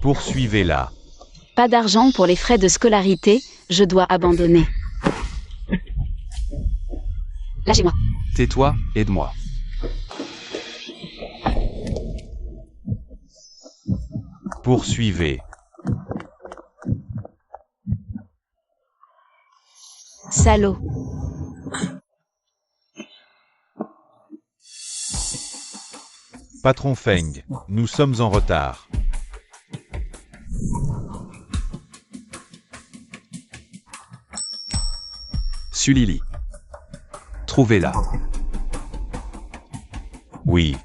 Poursuivez-la. Pas d'argent pour les frais de scolarité, je dois abandonner. Lâchez-moi. Tais-toi, aide-moi. Poursuivez. Salaud. Patron Feng, nous sommes en retard. Sulili. Trouvez-la. Oui.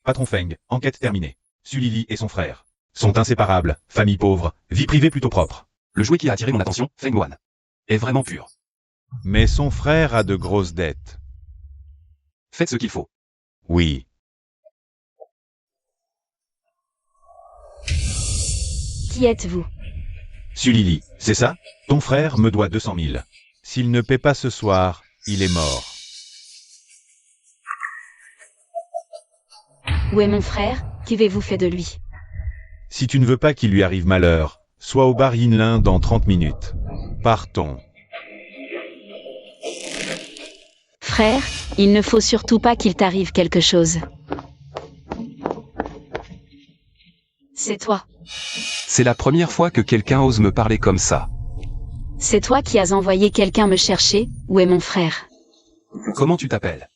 Patron Feng, enquête terminée. Sulili et son frère sont inséparables, famille pauvre, vie privée plutôt propre. Le jouet qui a attiré mon attention, Feng Wan, est vraiment pur. Mais son frère a de grosses dettes. Faites ce qu'il faut. Oui. Qui êtes-vous? Sulili, c'est ça? Ton frère me doit 200 000. S'il ne paie pas ce soir, il est mort. Où est mon frère? Qu'avez-vous fait de lui? Si tu ne veux pas qu'il lui arrive malheur, sois au bar Yinlin dans 30 minutes. Partons. Frère, il ne faut surtout pas qu'il t'arrive quelque chose. C'est toi. C'est la première fois que quelqu'un ose me parler comme ça. C'est toi qui as envoyé quelqu'un me chercher. Où est mon frère? Comment tu t'appelles?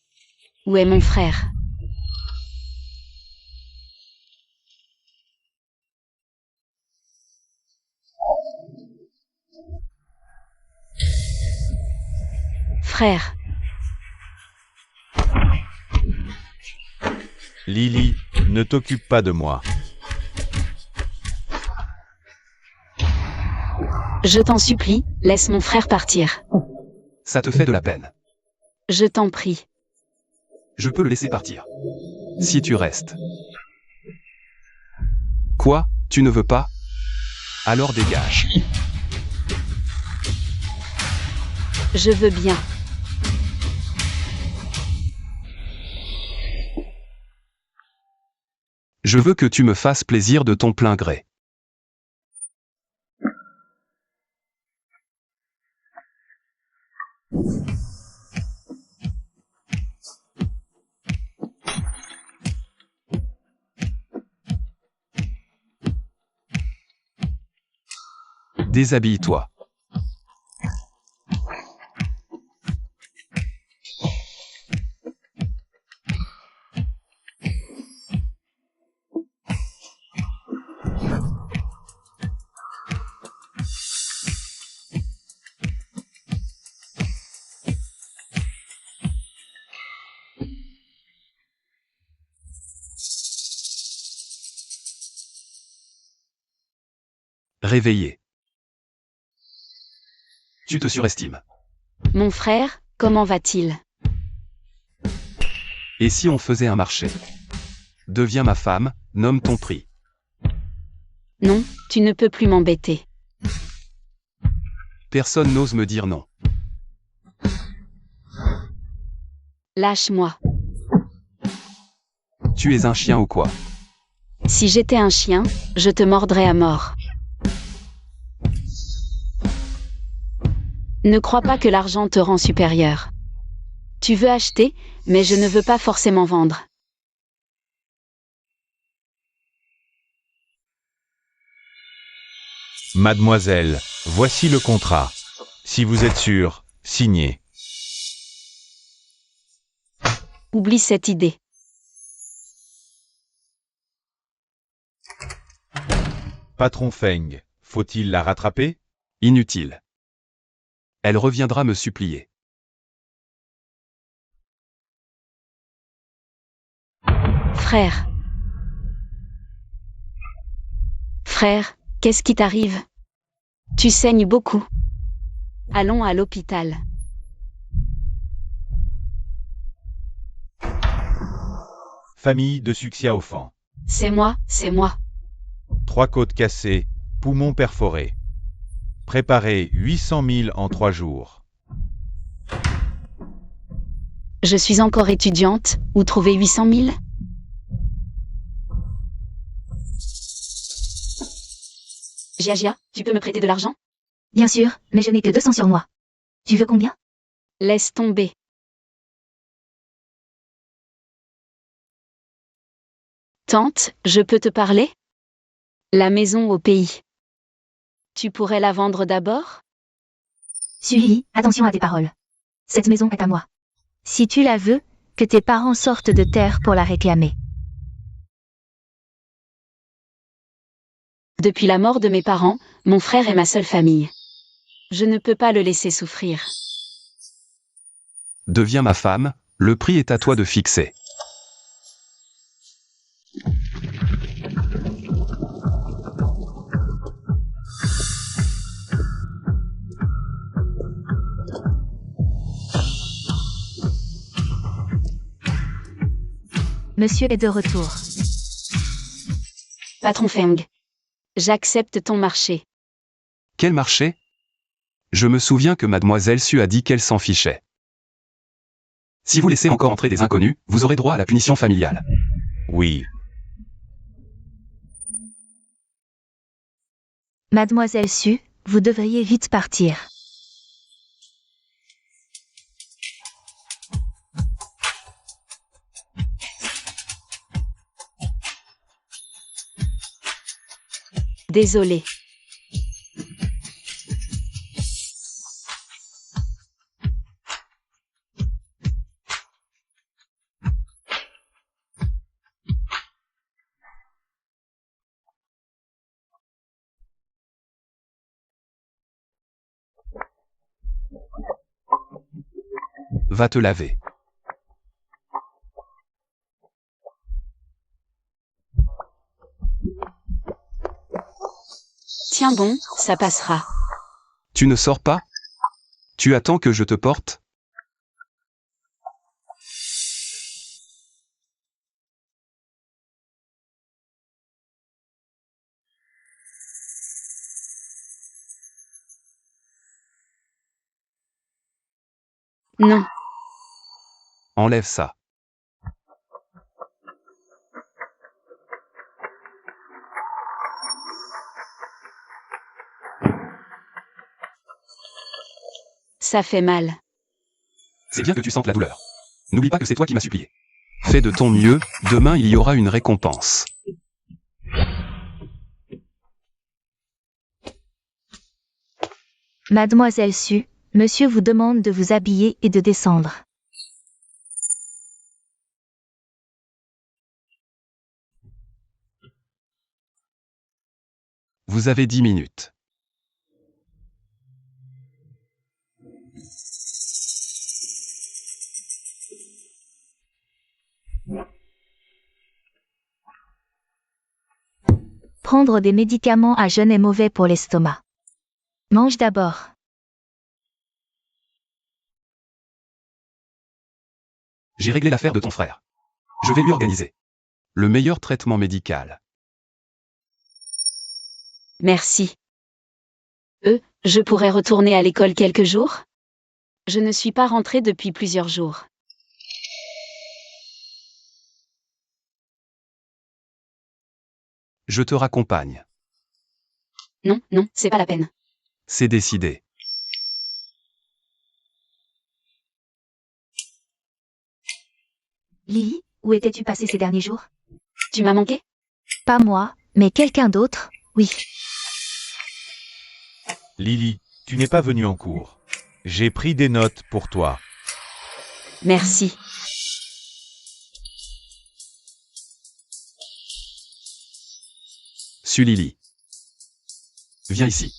Où est mon frère? Frère. Lily, ne t'occupe pas de moi. Je t'en supplie, laisse mon frère partir. Ça te fait de la peine. Je t'en prie. Je peux le laisser partir. Si tu restes. Quoi? Tu ne veux pas? Alors dégage. Je veux bien. Je veux que tu me fasses plaisir de ton plein gré. Déshabille-toi. Réveillé. Tu te surestimes. Mon frère, comment va-t-il? Et si on faisait un marché? Deviens ma femme, nomme ton prix. Non, tu ne peux plus m'embêter. Personne n'ose me dire non. Lâche-moi. Tu es un chien ou quoi? Si j'étais un chien, je te mordrais à mort. Ne crois pas que l'argent te rend supérieur. Tu veux acheter, mais je ne veux pas forcément vendre. Mademoiselle, voici le contrat. Si vous êtes sûre, signez. Oublie cette idée. Patron Feng, faut-il la rattraper? Inutile. Elle reviendra me supplier. Frère. Frère, qu'est-ce qui t'arrive? Tu saignes beaucoup. Allons à l'hôpital. Famille de Suxiaofan. C'est moi, c'est moi. 3 côtes cassées, poumons perforés. Préparez 800 000 en 3 jours. Je suis encore étudiante, où trouver 800 000 ? Gia, tu peux me prêter de l'argent ? bien sûr, mais je n'ai que 200 sur moi. Tu veux combien? Laisse tomber. Tante, je peux te parler ? La maison au pays. Tu pourrais la vendre d'abord ? Sully, attention à tes paroles. Cette maison est à moi. Si tu la veux, que tes parents sortent de terre pour la réclamer. Depuis la mort de mes parents, mon frère est ma seule famille. Je ne peux pas le laisser souffrir. Deviens ma femme, le prix est à toi de fixer. Monsieur est de retour. Patron Feng. J'accepte ton marché. Quel marché? Je me souviens que mademoiselle Su a dit qu'elle s'en fichait. Si vous laissez encore entrer des inconnus, vous aurez droit à la punition familiale. Oui. Mademoiselle Su, vous devriez vite partir. Désolée. Va te laver. Tiens bon, ça passera. Tu ne sors pas? Tu attends que je te porte? Non. Enlève ça. Ça fait mal. C'est bien que tu sentes la douleur. N'oublie pas que c'est toi qui m'as supplié. Fais de ton mieux, demain il y aura une récompense. Mademoiselle Su, monsieur vous demande de vous habiller et de descendre. Vous avez 10 minutes. Prendre des médicaments à jeun est mauvais pour l'estomac. Mange d'abord. J'ai réglé l'affaire de ton frère. Je vais lui organiser le meilleur traitement médical. Merci. Je pourrais retourner à l'école quelques jours ? Je ne suis pas rentrée depuis plusieurs jours. Je te raccompagne. Non, c'est pas la peine. C'est décidé. Lily, où étais-tu passé ces derniers jours? Tu m'as manqué ? Pas moi, mais quelqu'un d'autre, oui. Lily, tu n'es pas venue en cours. J'ai pris des notes pour toi. Merci. Sully. Viens ici.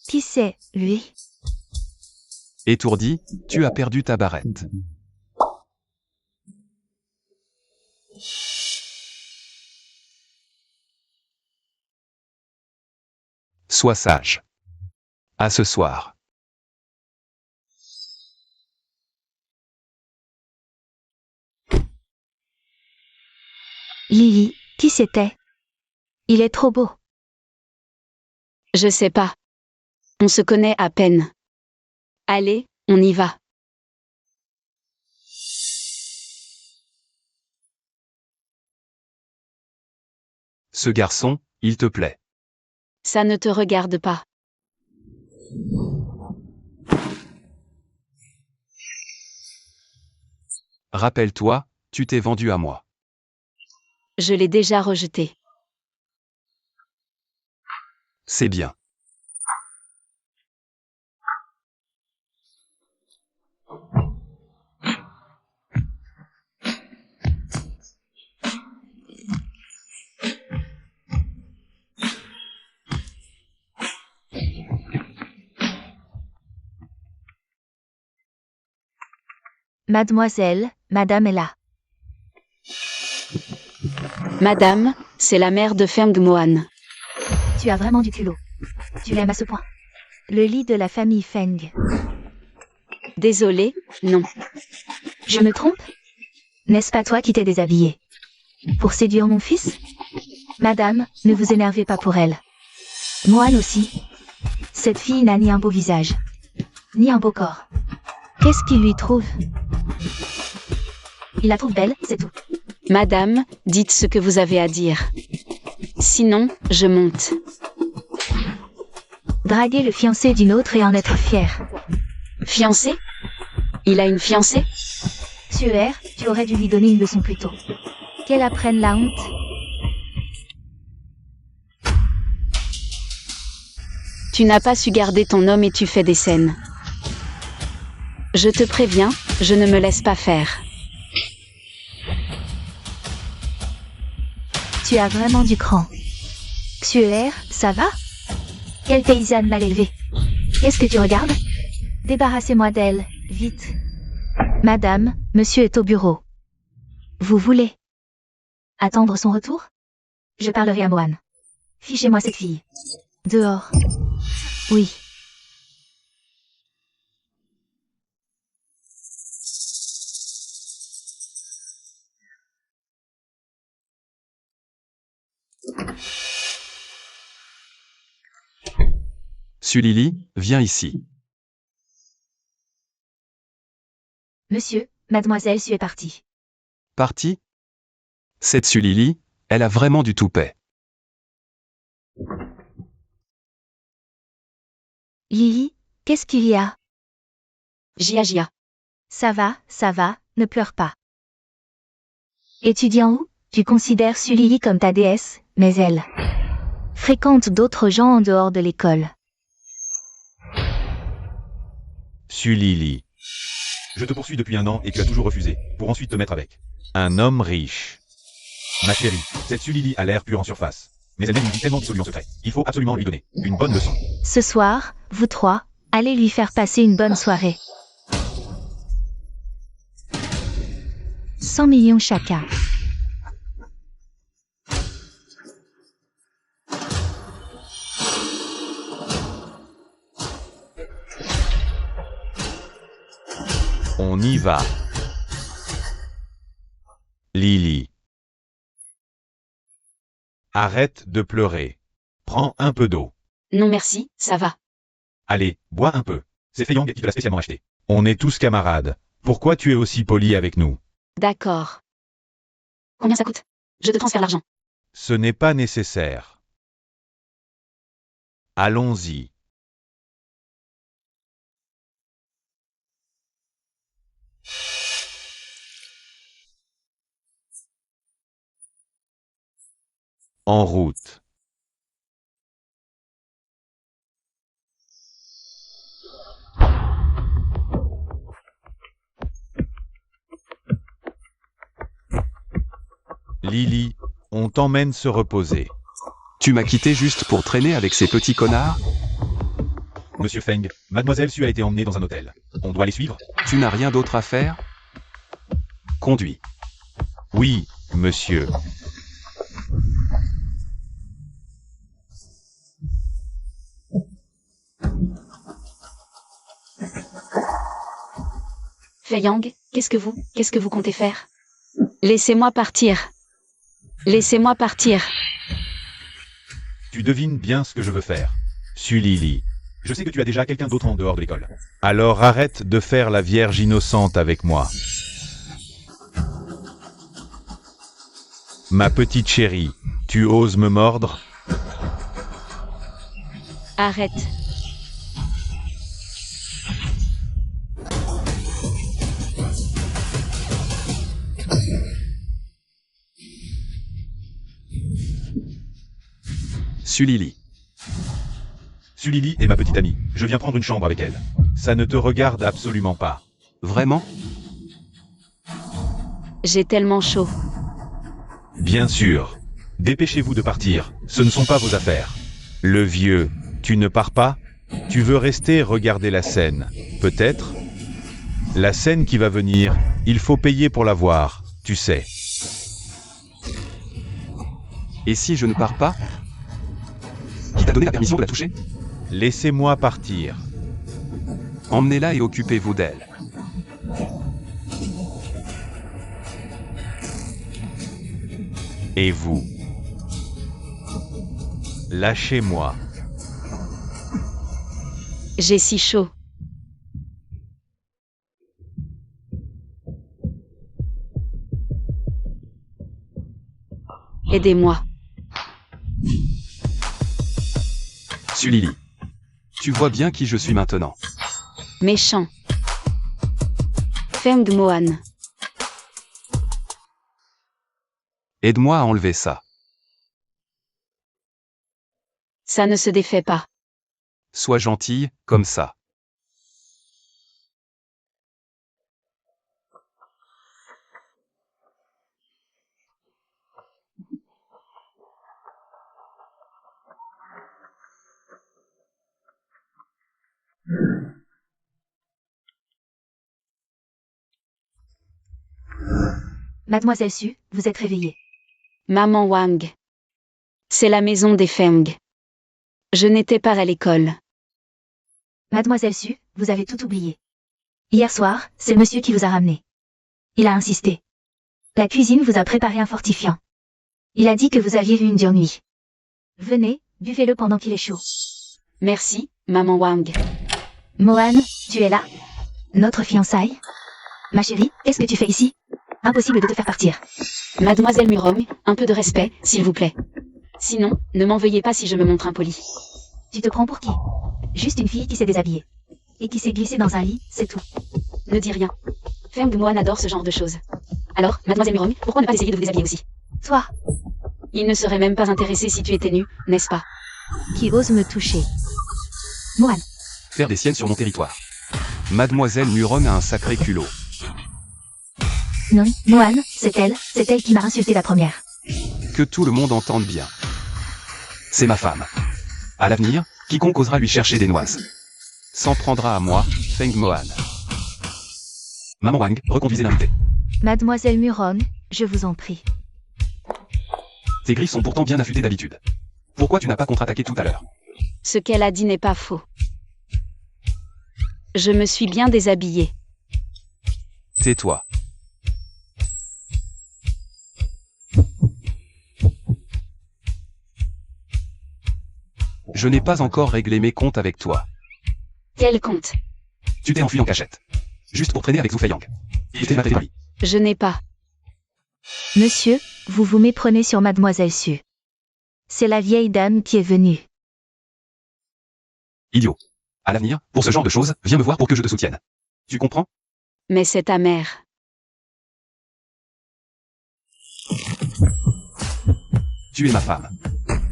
Qui c'est, lui? Étourdi, tu as perdu ta barrette. Sois sage. À ce soir. Lily, qui c'était? Il est trop beau. Je sais pas. On se connaît à peine. Allez, on y va. Ce garçon, il te plaît. Ça ne te regarde pas. Rappelle-toi, tu t'es vendu à moi. Je l'ai déjà rejeté. C'est bien. Mademoiselle, madame est là. Madame, c'est la mère de Feng Mohan. Tu as vraiment du culot. Tu l'aimes à ce point. Le lit de la famille Feng. Désolée, non. Je me trompe? N'est-ce pas toi qui t'es déshabillé? Pour séduire mon fils? Madame, ne vous énervez pas pour elle. Mohan aussi. Cette fille n'a ni un beau visage, ni un beau corps. Qu'est-ce qu'il lui trouve? Il la trouve belle, c'est tout. Madame, dites ce que vous avez à dire. Sinon, je monte. Draguer le fiancé d'une autre et en être fier. Fiancé? Il a une fiancée? Suaire, tu aurais dû lui donner une leçon plus tôt. Qu'elle apprenne la honte. Tu n'as pas su garder ton homme et tu fais des scènes. Je te préviens, je ne me laisse pas faire. Tu as vraiment du cran. Suaire, ça va? Quelle paysanne mal élevée. Qu'est-ce que tu regardes? Débarrassez-moi d'elle, vite. Madame, monsieur est au bureau. Vous voulez? Attendre son retour? Je parlerai à Mohan. Fichez-moi cette fille. Dehors. Oui. Sulili, viens ici. Monsieur, mademoiselle Su est partie. Parti? Cette Sulili, elle a vraiment du toupet. Lily, qu'est-ce qu'il y a? Gia. Ça va, ne pleure pas. Étudiant où? Tu considères Sulili comme ta déesse, mais elle Fréquente d'autres gens en dehors de l'école. Sulili. Je te poursuis depuis 1 an et tu as toujours refusé, pour ensuite te mettre avec. Un homme riche. Ma chérie, cette Sulili a l'air pure en surface. Mais elle nous dit tellement d'absolus en secret. Il faut absolument lui donner une bonne leçon. Ce soir, vous trois, allez lui faire passer une bonne soirée. 100 millions chacun. On y va. Lily. Arrête de pleurer. Prends un peu d'eau. Non merci, ça va. Allez, bois un peu. C'est Fei Yang qui te l'a spécialement acheté. On est tous camarades. Pourquoi tu es aussi poli avec nous? D'accord. Combien ça coûte? Je te transfère l'argent. Ce n'est pas nécessaire. Allons-y. En route. Lily, on t'emmène se reposer. Tu m'as quitté juste pour traîner avec ces petits connards? Monsieur Feng, mademoiselle Su a été emmenée dans un hôtel. On doit les suivre? Tu n'as rien d'autre à faire? Conduis. Oui, monsieur. Fei Yang, qu'est-ce que vous comptez faire? Laissez-moi partir. Laissez-moi partir. Tu devines bien ce que je veux faire. Sulili. Je sais que tu as déjà quelqu'un d'autre en dehors de l'école. Alors arrête de faire la vierge innocente avec moi. Ma petite chérie, tu oses me mordre? Arrête. Sulili. Sulili est ma petite amie. Je viens prendre une chambre avec elle. Ça ne te regarde absolument pas. Vraiment? J'ai tellement chaud. Bien sûr. Dépêchez-vous de partir. Ce ne sont pas vos affaires. Le vieux, tu ne pars pas? Tu veux rester regarder la scène? Peut-être? La scène qui va venir, il faut payer pour la voir, tu sais. Et si je ne pars pas? Qui t'a donné la permission de la toucher? Laissez-moi partir. Emmenez-la et occupez-vous d'elle. Et vous? Lâchez-moi. J'ai si chaud. Aidez-moi. Sulili. Tu vois bien qui je suis maintenant. Méchant. Feng Mohan. Aide-moi à enlever ça. Ça ne se défait pas. Sois gentille, comme ça. Mademoiselle Su, vous êtes réveillée. Maman Wang. C'est la maison des Feng. Je n'étais pas à l'école. Mademoiselle Su, vous avez tout oublié. Hier soir, c'est monsieur qui vous a ramené. Il a insisté. La cuisine vous a préparé un fortifiant. Il a dit que vous aviez eu une dure nuit. Venez, buvez-le pendant qu'il est chaud. Merci, maman Wang. Mohan, tu es là? Notre fiançaille? Ma chérie, qu'est-ce que tu fais ici? Impossible de te faire partir. Mademoiselle Murong, un peu de respect, s'il vous plaît. Sinon, ne m'en veuillez pas si je me montre impoli. Tu te prends pour qui? Juste une fille qui s'est déshabillée. Et qui s'est glissée dans un lit, c'est tout. Ne dis rien. Feng Mohan adore ce genre de choses. Alors, mademoiselle Murong, pourquoi ne pas essayer de vous déshabiller aussi? Toi, Il ne serait même pas intéressé si tu étais nue, n'est-ce pas? qui ose me toucher. Mohan, Faire des siennes sur mon territoire. Mademoiselle Murong a un sacré culot. non, Mohan, c'est elle qui m'a insulté la première. Que tout le monde entende bien. C'est ma femme. À l'avenir, quiconque osera lui chercher des noises s'en prendra à moi, Feng Mohan. Maman Wang, reconduisez l'invité. Mademoiselle Muron, je vous en prie. Tes griffes sont pourtant bien affûtées d'habitude. Pourquoi tu n'as pas contre-attaqué tout à l'heure? Ce qu'elle a dit n'est pas faux. Je me suis bien déshabillée. Tais-toi. Je n'ai pas encore réglé mes comptes avec toi. Quel compte? Tu t'es enfui en cachette. Juste pour traîner avec Zhu Feiyang. Il t'est maté dans le lit. Je n'ai pas. Monsieur, vous vous méprenez sur Mademoiselle Su. C'est la vieille dame qui est venue. Idiot. À l'avenir, pour ce genre de choses, viens me voir pour que je te soutienne. Tu comprends? Mais c'est ta mère. Tu es ma femme.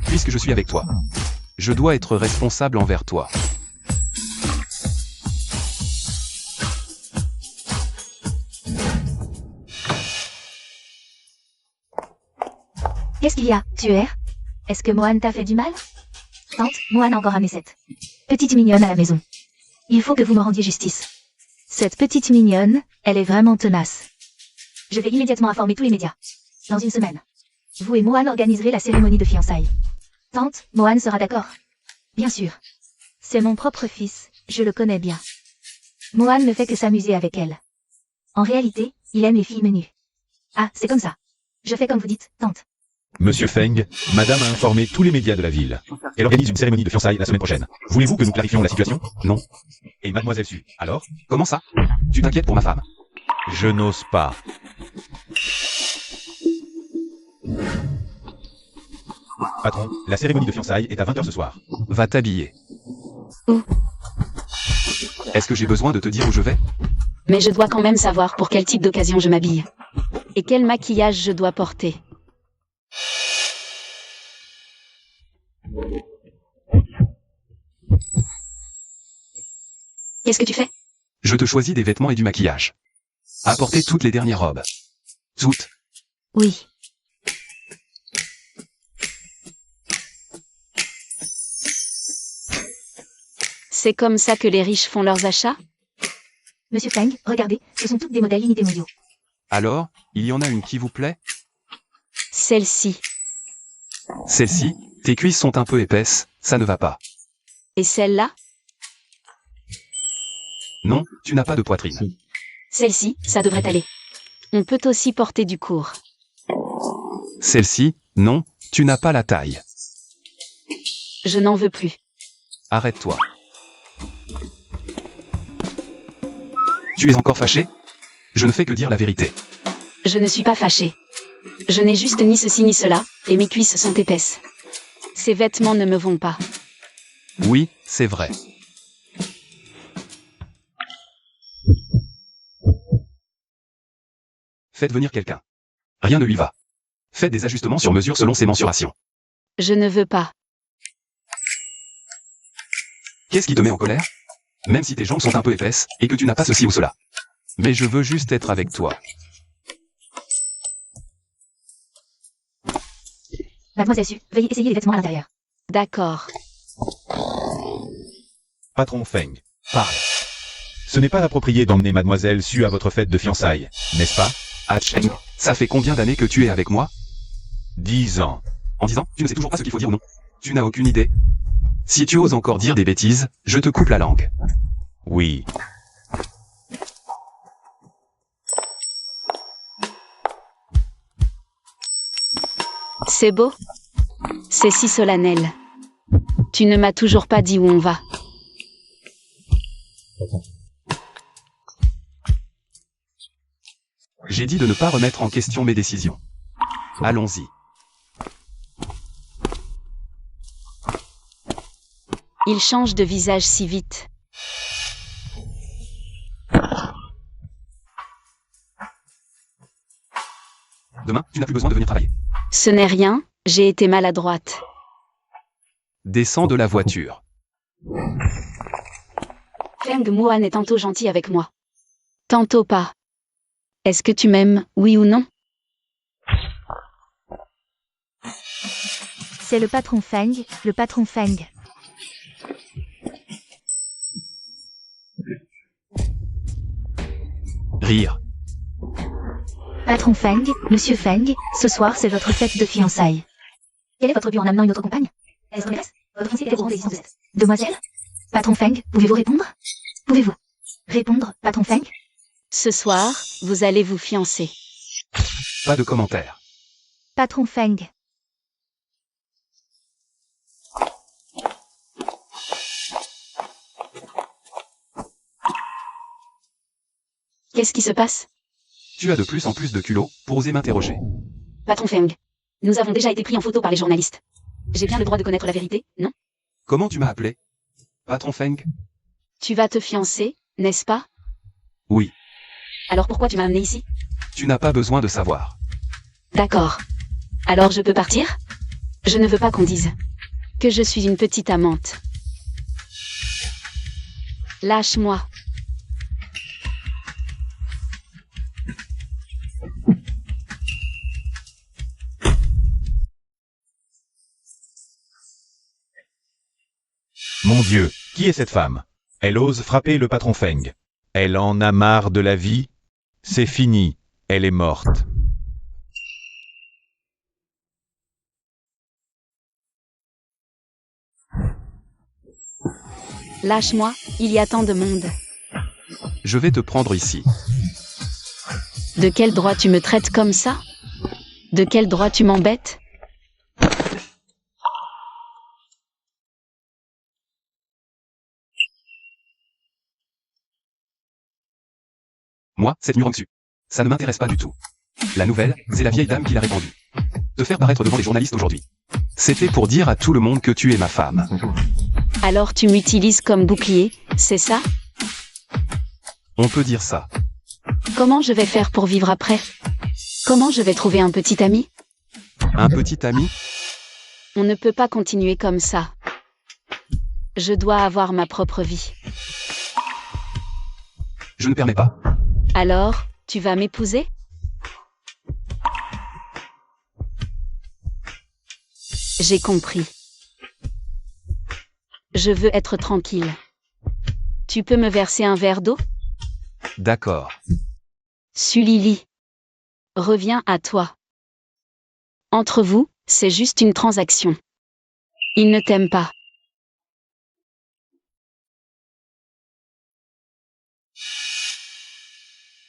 Puisque je suis avec toi, je dois être responsable envers toi. Qu'est-ce qu'il y a, tueur? Est-ce que Mohan t'a fait du mal? Tante, Mohan a encore ramené cette petite mignonne à la maison. Il faut que vous me rendiez justice. Cette petite mignonne, elle est vraiment tenace. Je vais immédiatement informer tous les médias. Dans une semaine, vous et Mohan organiserez la cérémonie de fiançailles. Tante, Mohan sera d'accord? Bien sûr. C'est mon propre fils, je le connais bien. Mohan ne fait que s'amuser avec elle. En réalité, il aime les filles menues. Ah, c'est comme ça. Je fais comme vous dites, tante. Monsieur Feng, madame a informé tous les médias de la ville. Elle organise une cérémonie de fiançailles la semaine prochaine. Voulez-vous que nous clarifions la situation? Non. Et mademoiselle Su, alors? Comment ça? Tu t'inquiètes pour ma femme? Je n'ose pas. Patron, la cérémonie de fiançailles est à 20 h ce soir. Va t'habiller. Où? Est-ce que j'ai besoin de te dire où je vais? Mais je dois quand même savoir pour quel type d'occasion je m'habille. Et quel maquillage je dois porter. Qu'est-ce que tu fais? Je te choisis des vêtements et du maquillage. Apportez toutes les dernières robes. Zout. Oui. C'est comme ça que les riches font leurs achats? Monsieur Feng, regardez, ce sont toutes des modèles unités mondiaux. Alors, il y en a une qui vous plaît? Celle-ci. Celle-ci, tes cuisses sont un peu épaisses, ça ne va pas. Et celle-là? Non, tu n'as pas de poitrine. Celle-ci, ça devrait aller. On peut aussi porter du court. Celle-ci, non, tu n'as pas la taille. Je n'en veux plus. Arrête-toi. Tu es encore fâché? Je ne fais que dire la vérité. Je ne suis pas fâchée. Je n'ai juste ni ceci ni cela, et mes cuisses sont épaisses. Ces vêtements ne me vont pas. Oui, c'est vrai. Faites venir quelqu'un. Rien ne lui va. Faites des ajustements sur mesure selon ses mensurations. Je ne veux pas. Qu'est-ce qui te met en colère? Même si tes jambes sont un peu épaisses, et que tu n'as pas ceci ou cela. Mais je veux juste être avec toi. Mademoiselle Su, veuillez essayer les vêtements à l'intérieur. D'accord. Patron Feng, Parle. ce n'est pas approprié d'emmener Mademoiselle Su à votre fête de fiançailles, n'est-ce pas? Ah Cheng, ça fait combien d'années que tu es avec moi? 10 ans. En disant, tu ne sais toujours pas ce qu'il faut dire ou non. Tu n'as aucune idée. Si tu oses encore dire des bêtises, je te coupe la langue. Oui. C'est beau? C'est si solennel. Tu ne m'as toujours pas dit où on va. J'ai dit de ne pas remettre en question mes décisions. Allons-y. Il change de visage si vite. Demain, tu n'as plus besoin de venir travailler. Ce n'est rien, j'ai été maladroite. Descends de la voiture. Feng Muan est tantôt gentil avec moi. Tantôt pas. Est-ce que tu m'aimes, oui ou non? C'est le patron Feng, le patron Feng. Rire. Patron Feng, Monsieur Feng, ce soir c'est votre fête de fiançailles. Quel est votre but en amenant une autre compagne? Est-ce que votre fiancée était au courant des licences de cette demoiselle? Patron Feng, pouvez-vous répondre? Pouvez-vous répondre, Patron Feng? Ce soir, vous allez vous fiancer. Pas de commentaires. Patron Feng. Qu'est-ce qui se passe? Tu as de plus en plus de culot pour oser m'interroger. Patron Feng. Nous avons déjà été pris en photo par les journalistes. J'ai bien le droit de connaître la vérité, non? Comment tu m'as appelé? Patron Feng? Tu vas te fiancer, n'est-ce pas? Oui. Alors pourquoi tu m'as amené ici? Tu n'as pas besoin de savoir. D'accord. Alors je peux partir? Je ne veux pas qu'on dise que je suis une petite amante. Lâche-moi. Mon Dieu, qui est cette femme? Elle ose frapper le patron Feng. Elle en a marre de la vie. C'est fini, elle est morte. Lâche-moi, il y a tant de monde. Je vais te prendre ici. De quel droit tu me traites comme ça? De quel droit tu m'embêtes? Moi, cette Nurongsu. Ça ne m'intéresse pas du tout. La nouvelle, c'est la vieille dame qui l'a répandue. te faire paraître devant les journalistes aujourd'hui. C'était pour dire à tout le monde que tu es ma femme. Alors tu m'utilises comme bouclier, c'est ça? On peut dire ça. Comment je vais faire pour vivre après? Comment je vais trouver un petit ami? Un petit ami? On ne peut pas continuer comme ça. Je dois avoir ma propre vie. Je ne permets pas. Alors, tu vas m'épouser? J'ai compris. Je veux être tranquille. Tu peux me verser un verre d'eau? D'accord. Sulili. Reviens à toi. Entre vous, c'est juste une transaction. Il ne t'aime pas.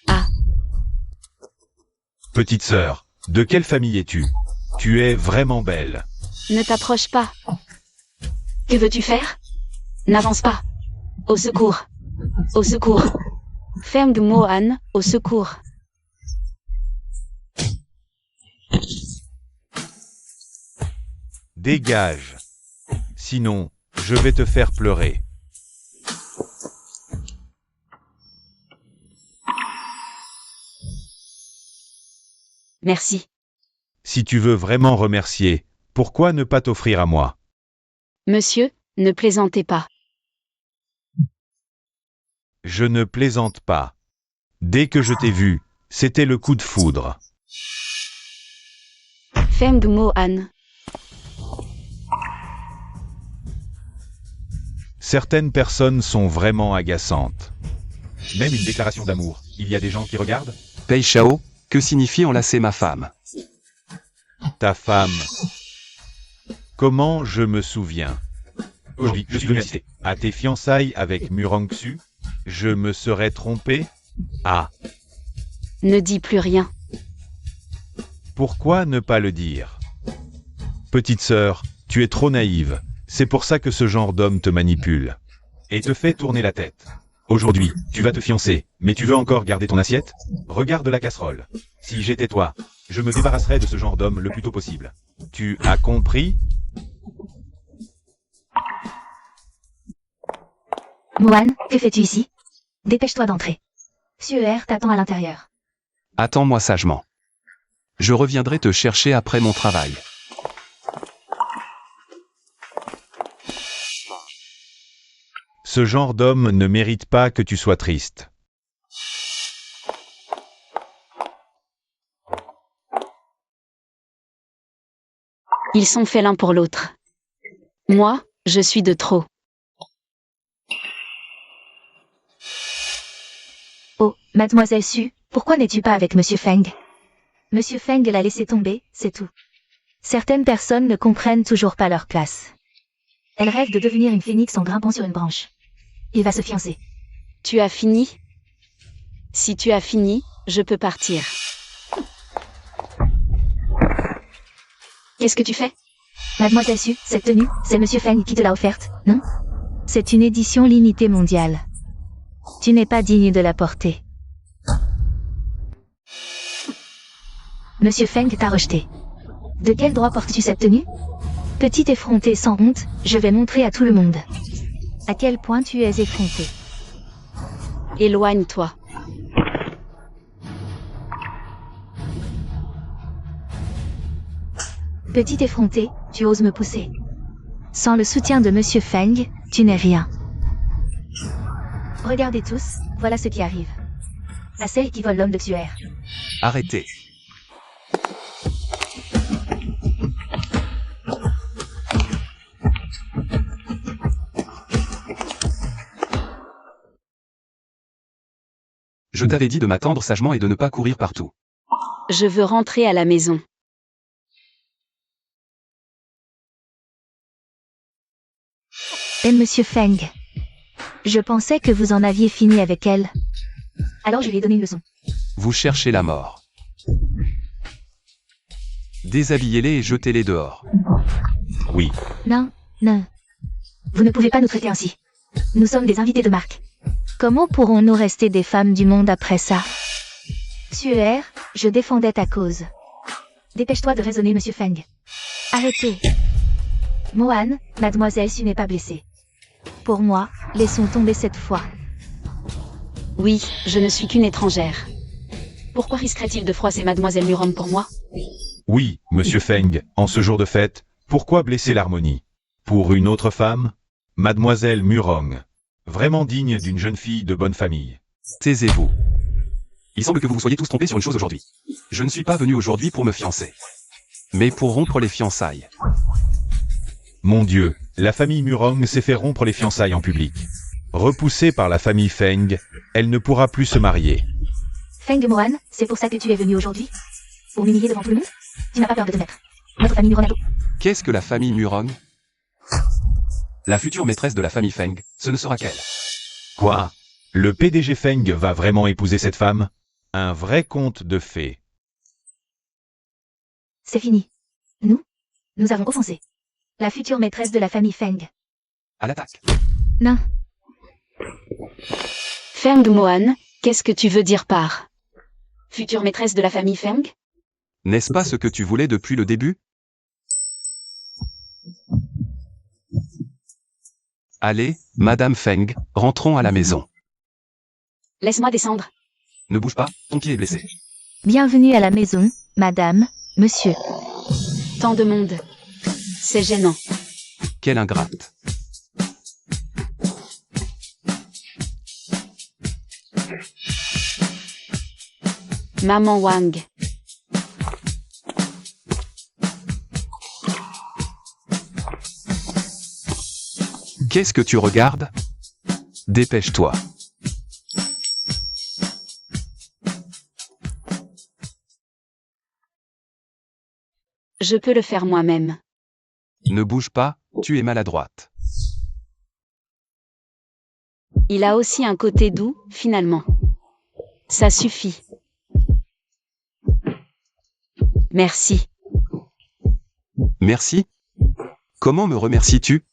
Ah, Petite sœur, de quelle famille es-tu? Tu es vraiment belle. ne t'approche pas. Que veux-tu faire? N'avance pas. Au secours. Au secours. Feng Mohan, au secours. Dégage. Sinon, je vais te faire pleurer. Merci. Si tu veux vraiment remercier, pourquoi ne pas t'offrir à moi? Monsieur, ne plaisantez pas. Je ne plaisante pas. Dès que je t'ai vu, c'était le coup de foudre. Feng Mohan. Certaines personnes sont vraiment agaçantes. Même une déclaration d'amour, il y a des gens qui regardent? Pei Shao, que signifie enlacer ma femme? Ta femme. Comment je me souviens? Aujourd'hui, je suis venu assister. À tes fiançailles avec Murangsu, je me serais trompé? Ah, Ne dis plus rien. pourquoi ne pas le dire? Petite sœur, tu es trop naïve. C'est pour ça que ce genre d'homme te manipule. Et te fait tourner la tête. Aujourd'hui, tu vas te fiancer, mais tu veux encore garder ton assiette? Regarde la casserole. Si j'étais toi, je me débarrasserais de ce genre d'homme le plus tôt possible. Tu as compris? Mohan, que fais-tu ici? Dépêche-toi d'entrer. Suer t'attend à l'intérieur. Attends-moi sagement. Je reviendrai te chercher après mon travail. Ce genre d'homme ne mérite pas que tu sois triste. Ils sont faits l'un pour l'autre. Moi, je suis de trop. Oh, mademoiselle Su, pourquoi n'es-tu pas avec Monsieur Feng? Monsieur Feng l'a laissé tomber, c'est tout. Certaines personnes ne comprennent toujours pas leur place. Elle rêve de devenir une phénix en grimpant sur une branche. Il va se fiancer. Tu as fini? Si tu as fini, je peux partir. Qu'est-ce que tu fais? Mademoiselle Su, cette tenue, c'est Monsieur Feng qui te l'a offerte, non? C'est une édition limitée mondiale. Tu n'es pas digne de la porter. Monsieur Feng t'a rejeté. De quel droit portes-tu cette tenue? Petite effrontée sans honte, je vais montrer à tout le monde à quel point tu es effrontée. Éloigne-toi. Petite effrontée, tu oses me pousser. Sans le soutien de Monsieur Feng, tu n'es rien. Regardez tous, voilà ce qui arrive. À celle qui vole l'homme de Suer. Arrêtez. Je t'avais dit de m'attendre sagement et de ne pas courir partout. Je veux rentrer à la maison. Et Monsieur Feng. Je pensais que vous en aviez fini avec elle. Alors je lui ai donné une leçon. Vous cherchez la mort. Déshabillez-les et jetez-les dehors. Oui. Non, non. Vous ne pouvez pas nous traiter ainsi. Nous sommes des invités de marque. Comment pourrons-nous rester des femmes du monde après ça? Suer, je défendais ta cause. Dépêche-toi de raisonner, monsieur Feng. Arrêtez. Mohan, mademoiselle Su n'est pas blessée. Pour moi, laissons tomber cette fois. Oui, je ne suis qu'une étrangère. Pourquoi risquerait-il de froisser mademoiselle Murong pour moi? Oui, monsieur Feng, en ce jour de fête, pourquoi blesser l'harmonie? Pour une autre femme? Mademoiselle Murong. Vraiment digne d'une jeune fille de bonne famille. Taisez-vous. Il semble que vous vous soyez tous trompés sur une chose aujourd'hui. Je ne suis pas venu aujourd'hui pour me fiancer, mais pour rompre les fiançailles. Mon Dieu, la famille Murong s'est fait rompre les fiançailles en public. Repoussée par la famille Feng, elle ne pourra plus se marier. Feng Mohan, c'est pour ça que tu es venu aujourd'hui? Pour m'humilier devant tout le monde? Tu n'as pas peur de te mettre notre famille Murong à dos? Qu'est-ce que la famille Murong? La future maîtresse de la famille Feng, ce ne sera qu'elle. Quoi? Le PDG Feng va vraiment épouser cette femme? Un vrai conte de fées. C'est fini. Nous avons offensé la future maîtresse de la famille Feng. À l'attaque. Non. Feng Mohan, qu'est-ce que tu veux dire par future maîtresse de la famille Feng? N'est-ce pas ce que tu voulais depuis le début? Allez, Madame Feng, rentrons à la maison. Laisse-moi descendre. Ne bouge pas, ton pied est blessé. Bienvenue à la maison, madame, monsieur. Tant de monde. C'est gênant. Quelle ingrate. Maman Wang. Qu'est-ce que tu regardes? Dépêche-toi. Je peux le faire moi-même. Ne bouge pas, tu es maladroite. Il a aussi un côté doux, finalement. Ça suffit. Merci. Merci? Comment me remercies-tu?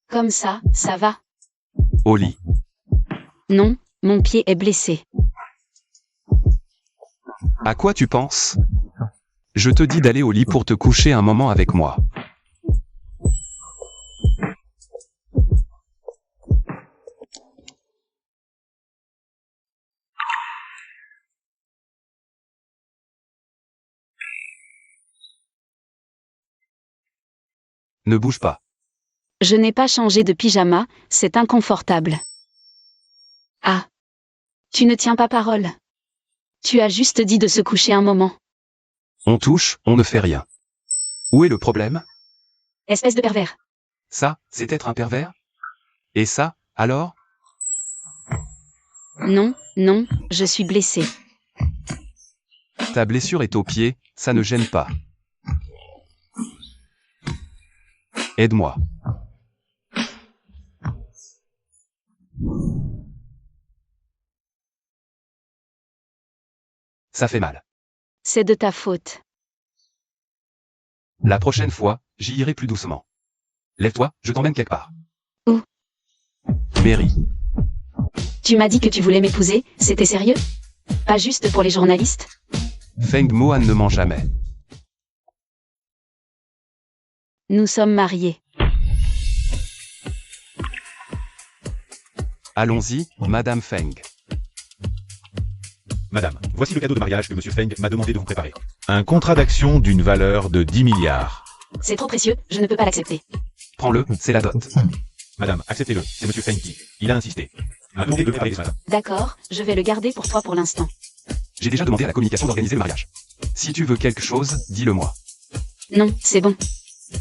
Comme ça va. Au lit. Non, mon pied est blessé. À quoi tu penses? Je te dis d'aller au lit pour te coucher un moment avec moi. Ne bouge pas. Je n'ai pas changé de pyjama, c'est inconfortable. Ah. Tu ne tiens pas parole. Tu as juste dit de se coucher un moment. On touche, on ne fait rien. Où est le problème? Espèce de pervers. Ça, c'est être un pervers? Et ça, alors? Non, je suis blessée. Ta blessure est au pied, ça ne gêne pas. Aide-moi. Ça fait mal. C'est de ta faute. La prochaine fois, j'y irai plus doucement. Lève-toi, je t'emmène quelque part. Où? Mary. Tu m'as dit que tu voulais m'épouser, c'était sérieux? Pas juste pour les journalistes? Feng Mohan ne ment jamais. Nous sommes mariés. Allons-y, Madame Feng. Madame, voici le cadeau de mariage que monsieur Feng m'a demandé de vous préparer. Un contrat d'action d'une valeur de 10 milliards. C'est trop précieux, je ne peux pas l'accepter. Prends-le, c'est la dot. Madame, acceptez-le, c'est monsieur Feng qui. Il a insisté. M'a demandé de le préparer ce matin. D'accord, je vais le garder pour toi pour l'instant. J'ai déjà demandé à la communication d'organiser le mariage. Si tu veux quelque chose, dis-le-moi. Non, c'est bon.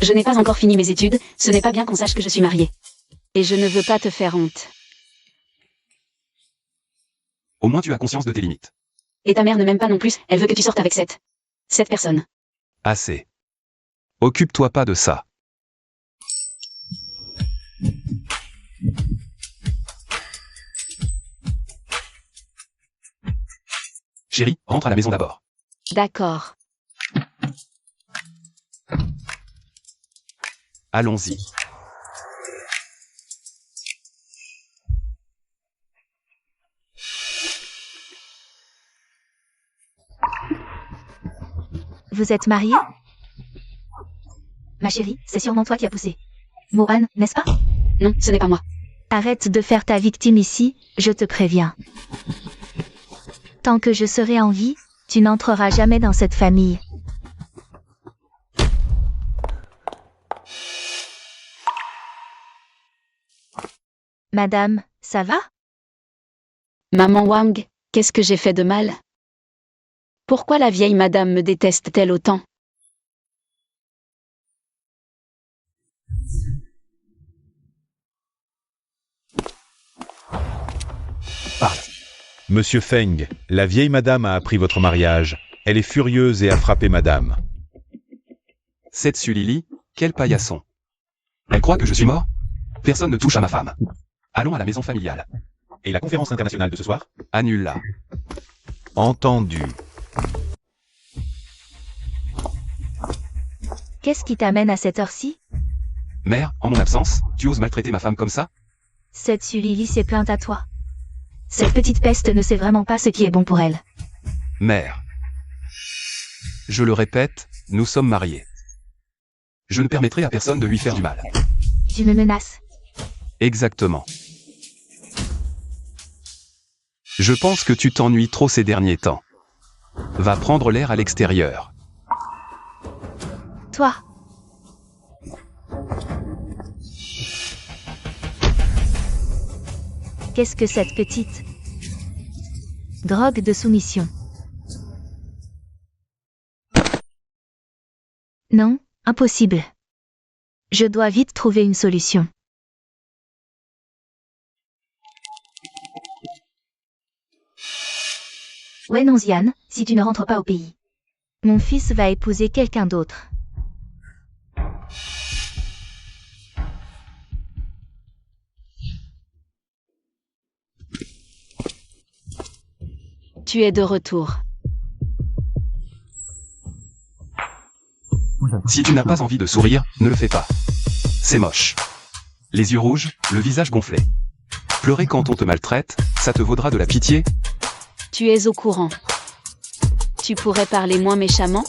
Je n'ai pas encore fini mes études, ce n'est pas bien qu'on sache que je suis mariée. Et je ne veux pas te faire honte. Au moins tu as conscience de tes limites. Et ta mère ne m'aime pas non plus, elle veut que tu sortes avec cette personne. Assez. Occupe-toi pas de ça. Chérie, rentre à la maison d'abord. D'accord. Allons-y. Vous êtes mariée? Ma chérie, c'est sûrement toi qui as poussé Mohan, n'est-ce pas? Non, ce n'est pas moi. Arrête de faire ta victime ici, je te préviens. Tant que je serai en vie, tu n'entreras jamais dans cette famille. Madame, ça va? Maman Wang, qu'est-ce que j'ai fait de mal? Pourquoi la vieille madame me déteste-t-elle autant? Parle. Monsieur Feng, la vieille madame a appris votre mariage. Elle est furieuse et a frappé madame. Cette Sulili, quel paillasson. Elle croit que je suis mort? Personne ne touche à ma femme. Allons à la maison familiale. Et la conférence internationale de ce soir? Annule-la. Entendu. Qu'est-ce qui t'amène à cette heure-ci? Mère, en mon absence, tu oses maltraiter ma femme comme ça? Cette Sulili s'est plainte à toi. Cette petite peste ne sait vraiment pas ce qui est bon pour elle. Mère. Je le répète, nous sommes mariés. Je ne permettrai à personne de lui faire du mal. Tu me menaces. Exactement. Je pense que tu t'ennuies trop ces derniers temps. Va prendre l'air à l'extérieur. Toi. Qu'est-ce que cette petite drogue de soumission? Non, impossible. Je dois vite trouver une solution. Ouais non Xian, si tu ne rentres pas au pays. Mon fils va épouser quelqu'un d'autre. Tu es de retour. Si tu n'as pas envie de sourire, ne le fais pas. C'est moche. Les yeux rouges, le visage gonflé. Pleurer quand on te maltraite, ça te vaudra de la pitié? Tu es au courant. Tu pourrais parler moins méchamment?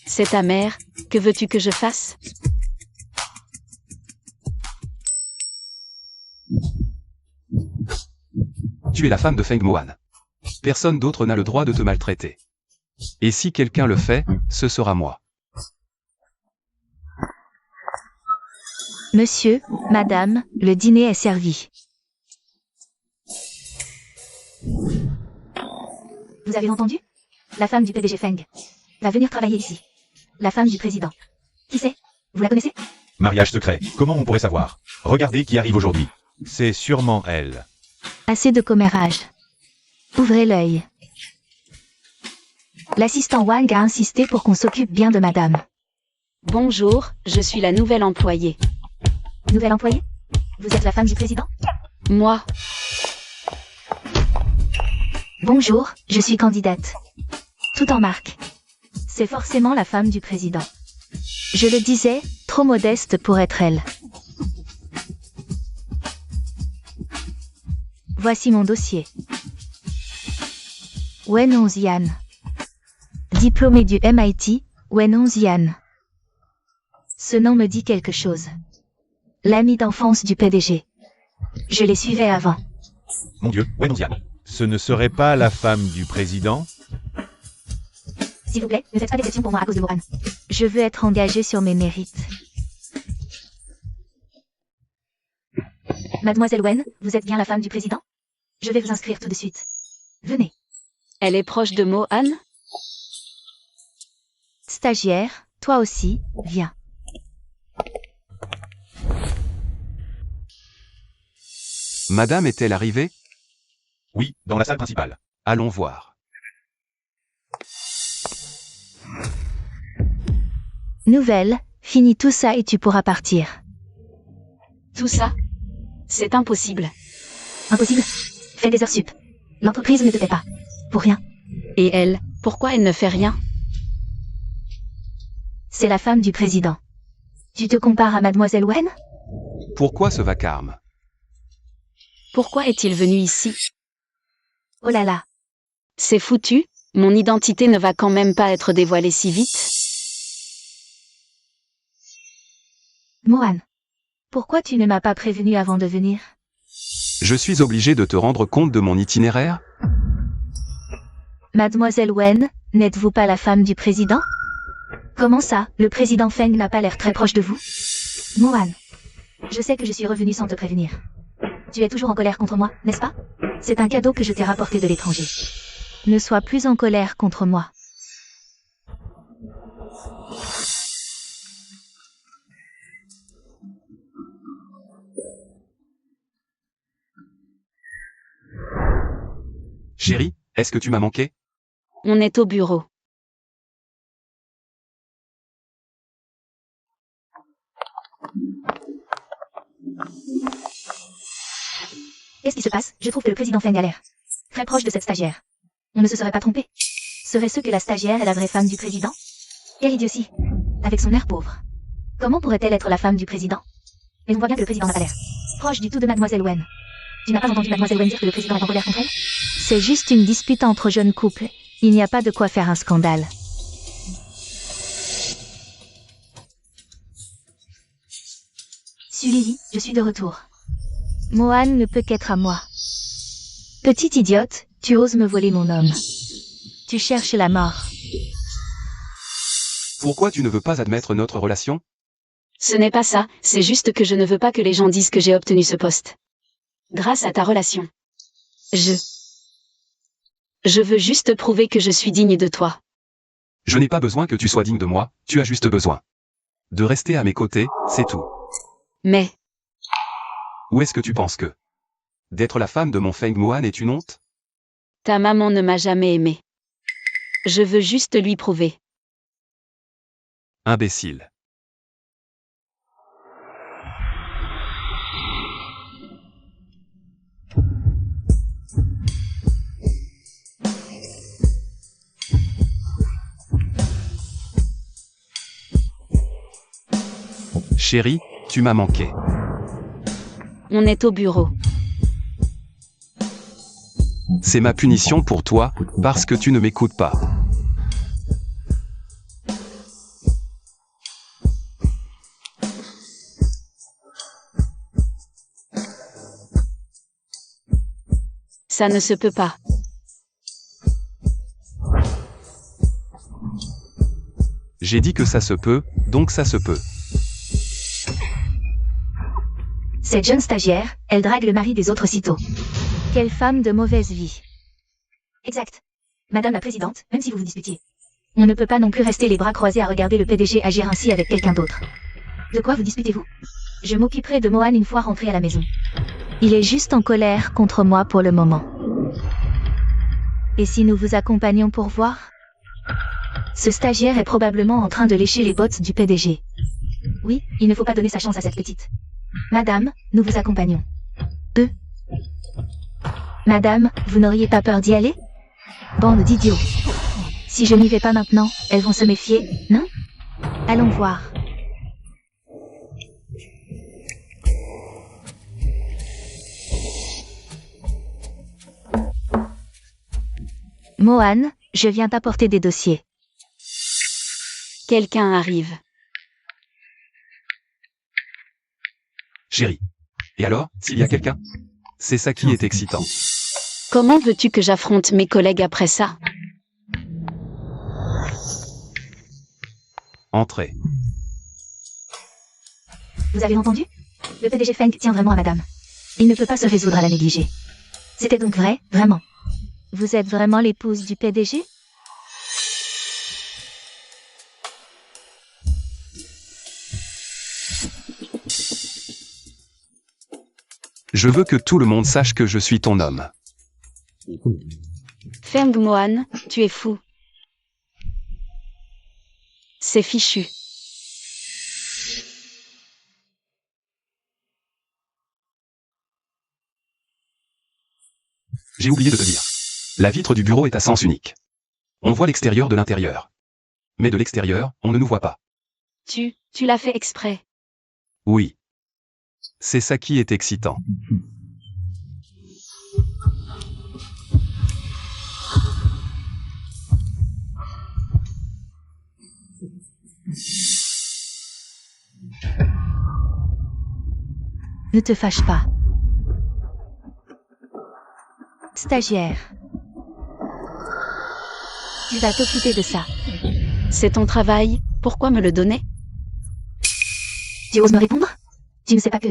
C'est ta mère, que veux-tu que je fasse? Tu es la femme de Feng Mohan. Personne d'autre n'a le droit de te maltraiter. Et si quelqu'un le fait, ce sera moi. Monsieur, madame, le dîner est servi. Vous avez entendu? La femme du PDG Feng va venir travailler ici. La femme du président. Qui c'est? Vous la connaissez? Mariage secret. Comment on pourrait savoir? Regardez qui arrive aujourd'hui. C'est sûrement elle. Assez de commérage. Ouvrez l'œil. L'assistant Wang a insisté pour qu'on s'occupe bien de madame. Bonjour, je suis la nouvelle employée. Nouvelle employée? Vous êtes la femme du président? Moi, Bonjour, je suis candidate. Tout en marque. C'est forcément la femme du président. Je le disais, trop modeste pour être elle. Voici mon dossier. Wenon Xian. Diplômé du MIT, Wenon Xian. Ce nom me dit quelque chose. L'ami d'enfance du PDG. Je les suivais avant. Mon Dieu, Wenonzian. Ce ne serait pas la femme du président? S'il vous plaît, ne faites pas d'exception pour moi à cause de Mohan. Je veux être engagée sur mes mérites. Mademoiselle Wen, vous êtes bien la femme du président? Je vais vous inscrire tout de suite. Venez. elle est proche de Mohan? Stagiaire, toi aussi, viens. Madame est-elle arrivée? Oui, dans la salle principale. Allons voir. Nouvelle, finis tout ça et tu pourras partir. Tout ça? C'est impossible. Impossible. Fais des heures sup. L'entreprise ne te paie pas. Pour rien. Et elle, pourquoi elle ne fait rien? C'est la femme du président. Tu te compares à Mademoiselle Wen? Pourquoi ce vacarme? Pourquoi est-il venu ici? Oh là là. C'est foutu, Mon identité ne va quand même pas être dévoilée si vite. Mohan. Pourquoi tu ne m'as pas prévenu avant de venir? Je suis obligé de te rendre compte de mon itinéraire? Mademoiselle Wen, n'êtes-vous pas la femme du président? Comment ça, le président Feng n'a pas l'air très proche de vous? Mohan. Je sais que je suis revenu sans te prévenir. Tu es toujours en colère contre moi, n'est-ce pas? C'est un cadeau que je t'ai rapporté de l'étranger. Ne sois plus en colère contre moi. Chérie, est-ce que tu m'as manqué? On est au bureau. Qu'est-ce qui se passe? Je trouve que le président Feng a l'air très proche de cette stagiaire. On ne se serait pas trompé. Serait-ce que la stagiaire est la vraie femme du président? Quelle idiotie. Avec son air pauvre. Comment pourrait-elle être la femme du président? Mais on voit bien que le président n'a pas l'air proche du tout de Mademoiselle Wen. Tu n'as pas entendu Mademoiselle Wen dire que le président est en colère contre elle? C'est juste une dispute entre jeunes couples. Il n'y a pas de quoi faire un scandale. Sulili, je suis de retour. Mohan ne peut qu'être à moi. Petite idiote, tu oses me voler mon homme. Tu cherches la mort. Pourquoi tu ne veux pas admettre notre relation? Ce n'est pas ça, c'est juste que je ne veux pas que les gens disent que j'ai obtenu ce poste. Grâce à ta relation. Je veux juste prouver que je suis digne de toi. Je n'ai pas besoin que tu sois digne de moi, tu as juste besoin de rester à mes côtés, c'est tout. Mais, Où est-ce que tu penses que d'être la femme de mon Feng Mohan est une honte? ta maman ne m'a jamais aimé. Je veux juste lui prouver. Imbécile. Chérie, tu m'as manqué. On est au bureau. C'est ma punition pour toi, parce que tu ne m'écoutes pas. Ça ne se peut pas. J'ai dit que ça se peut, donc ça se peut. Cette jeune stagiaire, elle drague le mari des autres sitôt. Quelle femme de mauvaise vie. Exact. Madame la présidente, même si vous vous disputiez. On ne peut pas non plus rester les bras croisés à regarder le PDG agir ainsi avec quelqu'un d'autre. De quoi vous disputez-vous? Je m'occuperai de Mohan une fois rentré à la maison. Il est juste en colère contre moi pour le moment. Et si nous vous accompagnons pour voir? Ce stagiaire est probablement en train de lécher les bottes du PDG. Oui, il ne faut pas donner sa chance à cette petite. Madame, nous vous accompagnons. Madame, vous n'auriez pas peur d'y aller? Bande d'idiots. Si je n'y vais pas maintenant, elles vont se méfier, non? Allons voir. Mohan, je viens t'apporter des dossiers. Quelqu'un arrive. Chérie. Et alors, s'il y a quelqu'un? C'est ça qui est excitant. Comment veux-tu que j'affronte mes collègues après ça? Entrez. Vous avez entendu? Le PDG Feng tient vraiment à madame. Il ne peut pas se résoudre à la négliger. C'était donc vrai, vraiment. Vous êtes vraiment l'épouse du PDG? Je veux que tout le monde sache que je suis ton homme. Feng Mohan, tu es fou. C'est fichu. J'ai oublié de te dire. La vitre du bureau est à sens unique. On voit l'extérieur de l'intérieur. Mais de l'extérieur, on ne nous voit pas. Tu l'as fait exprès. Oui. C'est ça qui est excitant. Ne te fâche pas. Stagiaire. Tu vas t'occuper de ça. C'est ton travail, pourquoi me le donner? Tu oses me répondre? Tu ne sais pas que...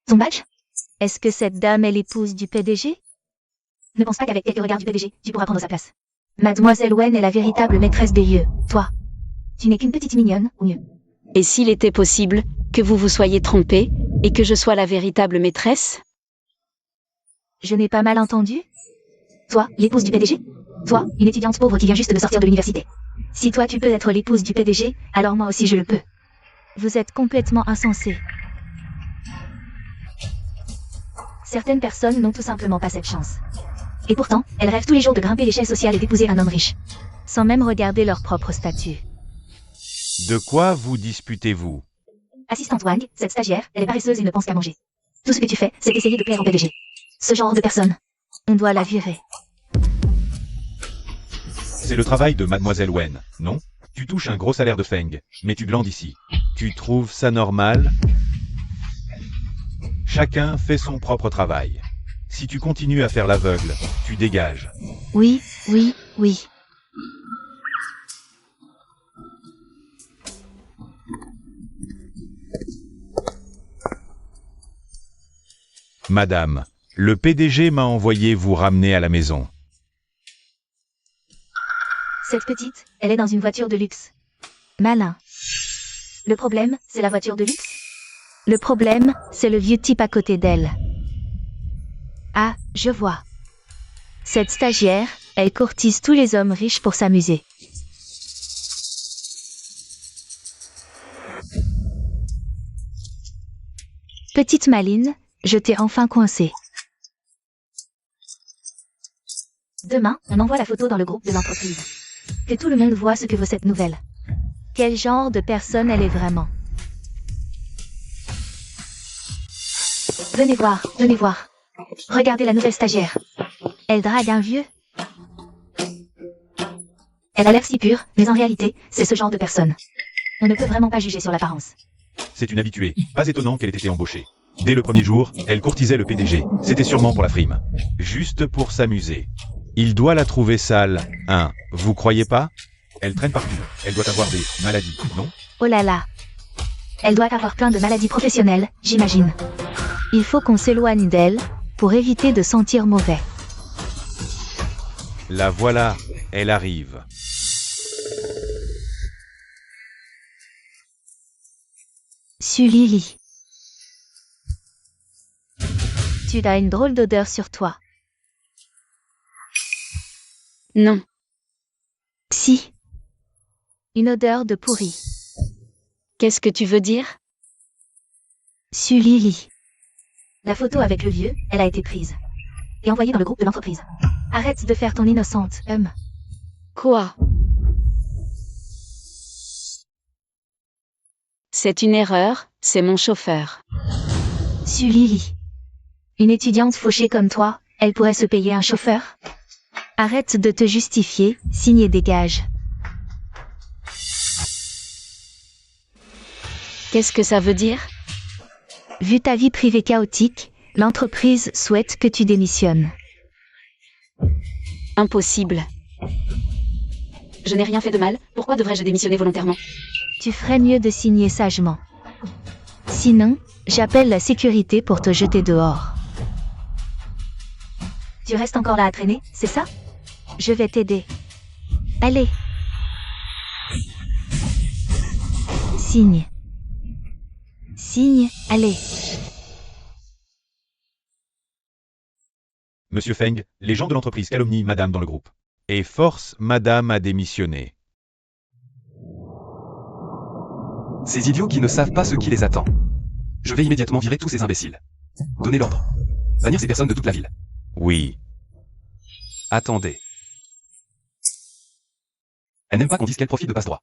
Ton badge? Est-ce que cette dame est l'épouse du PDG? Ne pense pas qu'avec quelques regards du PDG, tu pourras prendre sa place. Mademoiselle Wen est la véritable maîtresse des lieux. Toi, tu n'es qu'une petite mignonne, ou mieux. Et s'il était possible que vous vous soyez trompé et que je sois la véritable maîtresse? Je n'ai pas mal entendu? Toi, l'épouse du PDG? Toi, une étudiante pauvre qui vient juste de sortir de l'université. Si toi tu peux être l'épouse du PDG, alors moi aussi je le peux. Vous êtes complètement insensé. Certaines personnes n'ont tout simplement pas cette chance. Et pourtant, elles rêvent tous les jours de grimper l'échelle sociale et d'épouser un homme riche. Sans même regarder leur propre statut. De quoi vous disputez-vous? Assistante Wang, cette stagiaire, elle est paresseuse et ne pense qu'à manger. Tout ce que tu fais, c'est essayer de plaire au PDG. Ce genre de personne. On doit la virer. C'est le travail de Mademoiselle Wen, non? Tu touches un gros salaire de Feng, mais tu glandes ici. Tu trouves ça normal? Chacun fait son propre travail. Si tu continues à faire l'aveugle, tu dégages. Oui, oui, oui. Madame, le PDG m'a envoyé vous ramener à la maison. Cette petite, elle est dans une voiture de luxe. Malin. Le problème, c'est la voiture de luxe? Le problème, c'est le vieux type à côté d'elle. Ah, je vois. Cette stagiaire, elle courtise tous les hommes riches pour s'amuser. Petite maline, je t'ai enfin coincée. Demain, on envoie la photo dans le groupe de l'entreprise. Que tout le monde voit ce que vaut cette nouvelle. Quel genre de personne elle est vraiment? Venez voir, venez voir. Regardez la nouvelle stagiaire. Elle drague un vieux? Elle a l'air si pure, mais en réalité, c'est ce genre de personne. On ne peut vraiment pas juger sur l'apparence. C'est une habituée, pas étonnant qu'elle ait été embauchée. Dès le premier jour, elle courtisait le PDG. C'était sûrement pour la frime. Juste pour s'amuser. Il doit la trouver sale, hein, vous croyez pas? Elle traîne partout. Elle doit avoir des maladies, non? Oh là là. Elle doit avoir plein de maladies professionnelles, j'imagine. Il faut qu'on s'éloigne d'elle, pour éviter de sentir mauvais. La voilà, elle arrive. Sulili. Tu as une drôle d'odeur sur toi. Non. Si. Une odeur de pourri. Qu'est-ce que tu veux dire? Sulili. La photo avec le vieux, elle a été prise. Et envoyée dans le groupe de l'entreprise. Arrête de faire ton innocente, Quoi? C'est une erreur, c'est mon chauffeur. Sulili. Une étudiante fauchée comme toi, elle pourrait se payer un chauffeur? Arrête de te justifier, signe et dégage. Qu'est-ce que ça veut dire? Vu ta vie privée chaotique, l'entreprise souhaite que tu démissionnes. Impossible. Je n'ai rien fait de mal, pourquoi devrais-je démissionner volontairement? Tu ferais mieux de signer sagement. Sinon, j'appelle la sécurité pour te jeter dehors. Tu restes encore là à traîner, c'est ça? Je vais t'aider. Allez. Signe. Signe, allez. Monsieur Feng, les gens de l'entreprise calomnient madame dans le groupe. Et force madame à démissionner. Ces idiots qui ne savent pas ce qui les attend. Je vais immédiatement virer tous ces imbéciles. Donnez l'ordre. Bannir ces personnes de toute la ville. Oui. Attendez. Elle n'aime pas qu'on dise qu'elle profite de passe-droit.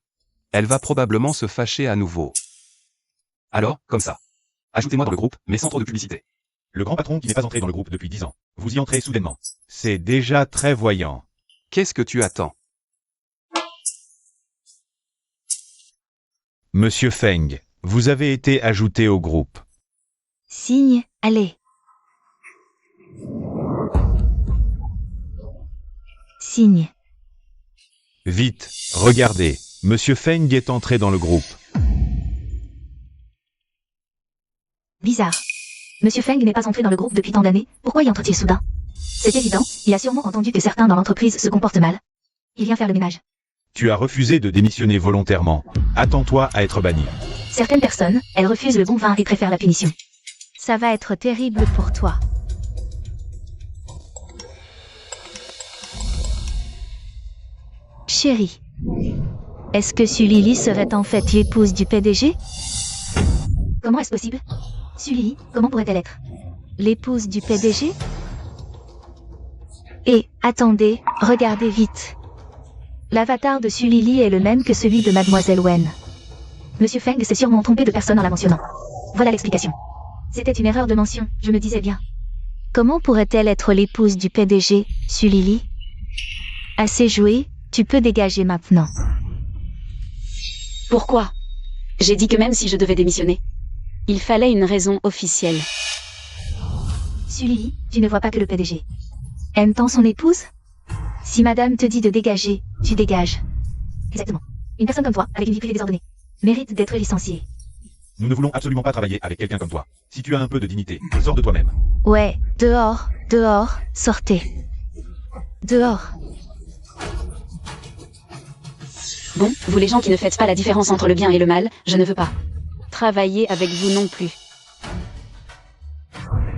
Elle va probablement se fâcher à nouveau. Alors, comme ça. Ajoutez-moi dans le groupe, mais sans trop de publicité. Le grand patron qui n'est pas entré dans le groupe depuis 10 ans. Vous y entrez soudainement. C'est déjà très voyant. Qu'est-ce que tu attends? Monsieur Feng, vous avez été ajouté au groupe. Signe, allez. Signe. Vite, regardez, Monsieur Feng est entré dans le groupe. Bizarre. Monsieur Feng n'est pas entré dans le groupe depuis tant d'années, pourquoi y entre-t-il soudain? C'est évident, il a sûrement entendu que certains dans l'entreprise se comportent mal. Il vient faire le ménage. Tu as refusé de démissionner volontairement. Attends-toi à être banni. Certaines personnes, elles refusent le bon vin et préfèrent la punition. Ça va être terrible pour toi. Chérie, est-ce que Sulili serait en fait l'épouse du PDG? Comment est-ce possible? Sulili, comment pourrait-elle être? L'épouse du PDG? Et, attendez, regardez vite. L'avatar de Sulili est le même que celui de Mademoiselle Wen. Monsieur Feng s'est sûrement trompé de personne en la mentionnant. Voilà l'explication. C'était une erreur de mention, je me disais bien. Comment pourrait-elle être l'épouse du PDG, Sulili? Assez joué, tu peux dégager maintenant. Pourquoi? J'ai dit que même si je devais démissionner, il fallait une raison officielle. Sulili, tu ne vois pas que le PDG aime tant son épouse? Si madame te dit de dégager, tu dégages. Exactement. Une personne comme toi, avec une vie privée désordonnée, mérite d'être licenciée. Nous ne voulons absolument pas travailler avec quelqu'un comme toi. Si tu as un peu de dignité, sors de toi-même. Ouais, dehors, dehors, sortez. Dehors. Bon, vous les gens qui ne faites pas la différence entre le bien et le mal, je ne veux pas travailler avec vous non plus.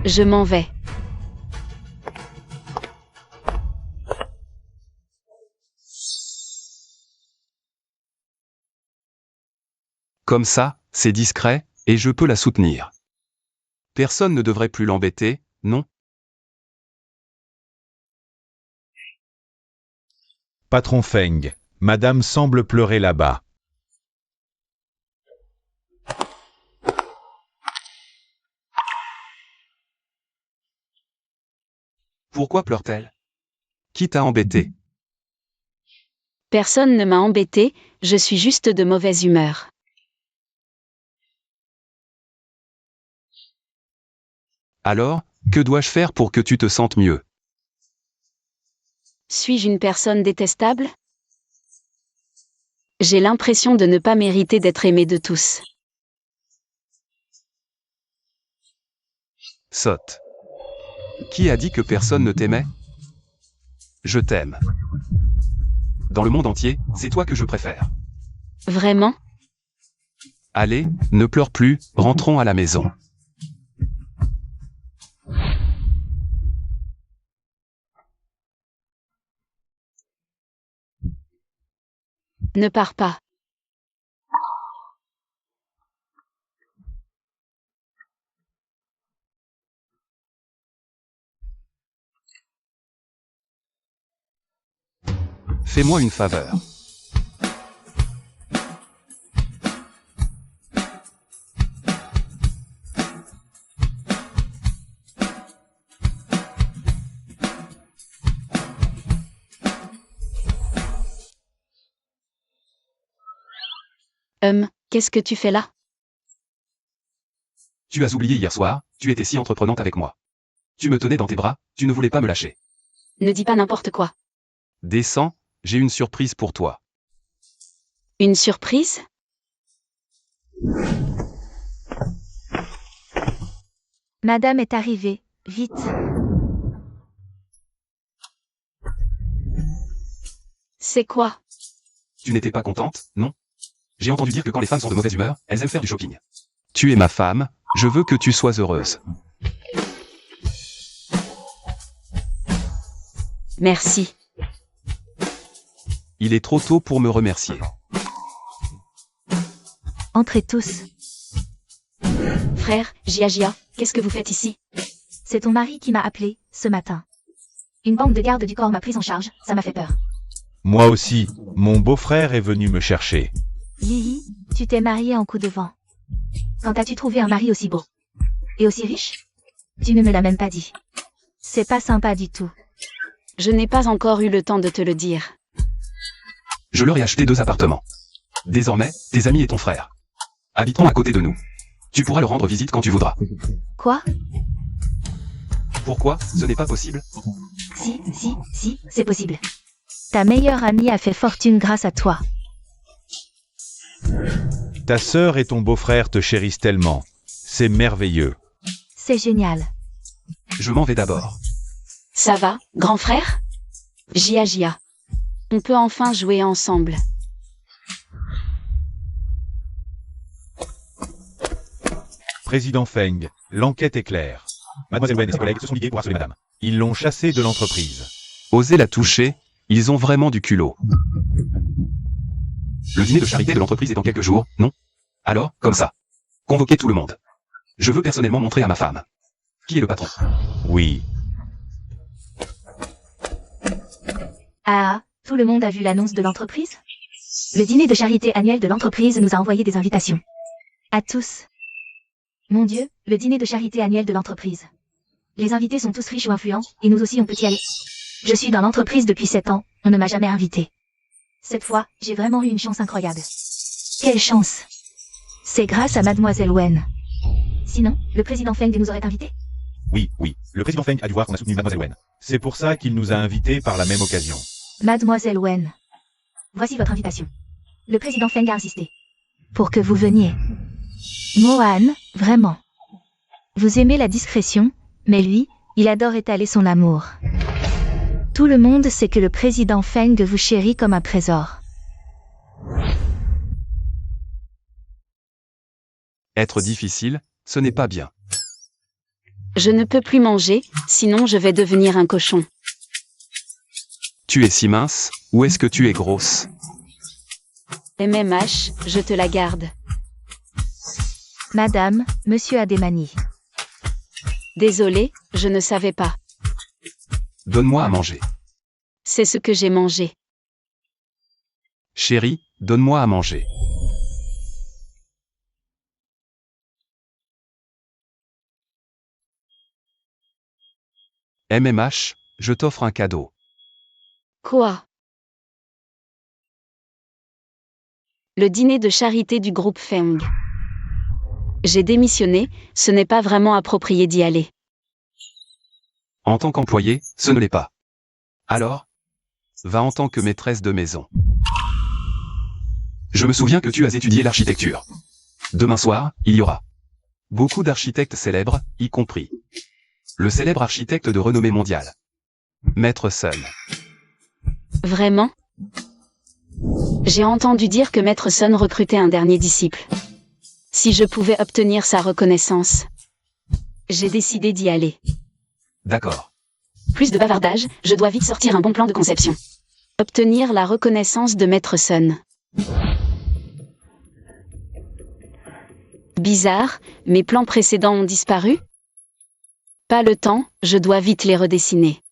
Je m'en vais. Comme ça, c'est discret, et je peux la soutenir. Personne ne devrait plus l'embêter, non? Patron Feng, Madame semble pleurer là-bas. Pourquoi pleure-t-elle? Qui t'a embêté? Personne ne m'a embêté, je suis juste de mauvaise humeur. Alors, que dois-je faire pour que tu te sentes mieux? Suis-je une personne détestable? J'ai l'impression de ne pas mériter d'être aimée de tous. Sotte. Qui a dit que personne ne t'aimait? Je t'aime. Dans le monde entier, c'est toi que je préfère. Vraiment? Allez, ne pleure plus, rentrons à la maison. Ne pars pas. Fais-moi une faveur. Qu'est-ce que tu fais là? Tu as oublié hier soir, tu étais si entreprenante avec moi. Tu me tenais dans tes bras, tu ne voulais pas me lâcher. Ne dis pas n'importe quoi. Descends, j'ai une surprise pour toi. Une surprise? Madame est arrivée, vite. C'est quoi? Tu n'étais pas contente, non? J'ai entendu dire que quand les femmes sont de mauvaise humeur, elles aiment faire du shopping. Tu es ma femme, je veux que tu sois heureuse. Merci. Il est trop tôt pour me remercier. Entrez tous. Frère, Gia, qu'est-ce que vous faites ici? C'est ton mari qui m'a appelé, ce matin. Une bande de gardes du corps m'a prise en charge, ça m'a fait peur. Moi aussi, mon beau-frère est venu me chercher. Lily, tu t'es mariée en coup de vent. Quand as-tu trouvé un mari aussi beau? Et aussi riche? Tu ne me l'as même pas dit. C'est pas sympa du tout. Je n'ai pas encore eu le temps de te le dire. Je leur ai acheté 2 appartements. Désormais, tes amis et ton frère habiteront à côté de nous. Tu pourras leur rendre visite quand tu voudras. Quoi? Pourquoi? Ce n'est pas possible. Si, c'est possible. Ta meilleure amie a fait fortune grâce à toi. Ta sœur et ton beau-frère te chérissent tellement. C'est merveilleux. C'est génial. Je m'en vais d'abord. Ça va, grand frère? Jia. On peut enfin jouer ensemble. Président Feng, l'enquête est claire. Mademoiselle Wen et ses collègues se sont ligués pour harceler madame. Ils l'ont chassée de l'entreprise. Osez la toucher, ils ont vraiment du culot. Le dîner de charité de l'entreprise est dans quelques jours, non? Alors, comme ça. Convoquez tout le monde. Je veux personnellement montrer à ma femme. Qui est le patron? Oui. Ah, tout le monde a vu l'annonce de l'entreprise? Le dîner de charité annuel de l'entreprise nous a envoyé des invitations. À tous. Mon Dieu, le dîner de charité annuel de l'entreprise. Les invités sont tous riches ou influents, et nous aussi on peut y aller. Je suis dans l'entreprise depuis 7 ans, on ne m'a jamais invité. Cette fois, j'ai vraiment eu une chance incroyable. Quelle chance! C'est grâce à Mademoiselle Wen. Sinon, le président Feng nous aurait invités? Oui. Le président Feng a dû voir qu'on a soutenu Mademoiselle Wen. C'est pour ça qu'il nous a invités par la même occasion. Mademoiselle Wen. Voici votre invitation. Le président Feng a insisté. Pour que vous veniez. Mohan, vraiment. Vous aimez la discrétion, mais lui, il adore étaler son amour. Tout le monde sait que le président Feng vous chérit comme un trésor. Être difficile, ce n'est pas bien. Je ne peux plus manger, sinon je vais devenir un cochon. Tu es si mince, ou est-ce que tu es grosse? MMH, je te la garde. Madame, monsieur Ademani. Désolé, je ne savais pas. Donne-moi à manger. C'est ce que j'ai mangé. Chérie, donne-moi à manger. MMH, je t'offre un cadeau. Quoi? Le dîner de charité du groupe Feng. J'ai démissionné, ce n'est pas vraiment approprié d'y aller. En tant qu'employé, ce ne l'est pas. Alors? Va en tant que maîtresse de maison. Je me souviens que tu as étudié l'architecture. Demain soir, il y aura beaucoup d'architectes célèbres, y compris le célèbre architecte de renommée mondiale, Maître Sun. Vraiment? J'ai entendu dire que Maître Sun recrutait un dernier disciple. Si je pouvais obtenir sa reconnaissance. J'ai décidé d'y aller. D'accord. Plus de bavardage, je dois vite sortir un bon plan de conception. Obtenir la reconnaissance de Maître Sun. Bizarre, mes plans précédents ont disparu? Pas le temps, je dois vite les redessiner.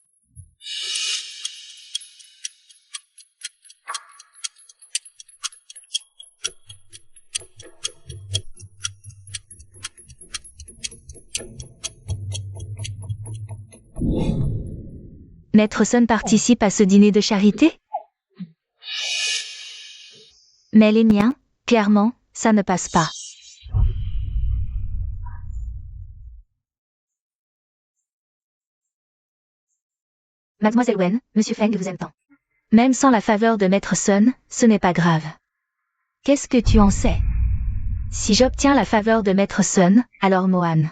Maître Sun participe à ce dîner de charité? Mais les miens, clairement, ça ne passe pas. Mademoiselle Wen, monsieur Feng vous aime tant. Même sans la faveur de Maître Sun, ce n'est pas grave. Qu'est-ce que tu en sais? Si j'obtiens la faveur de Maître Sun, alors Mohan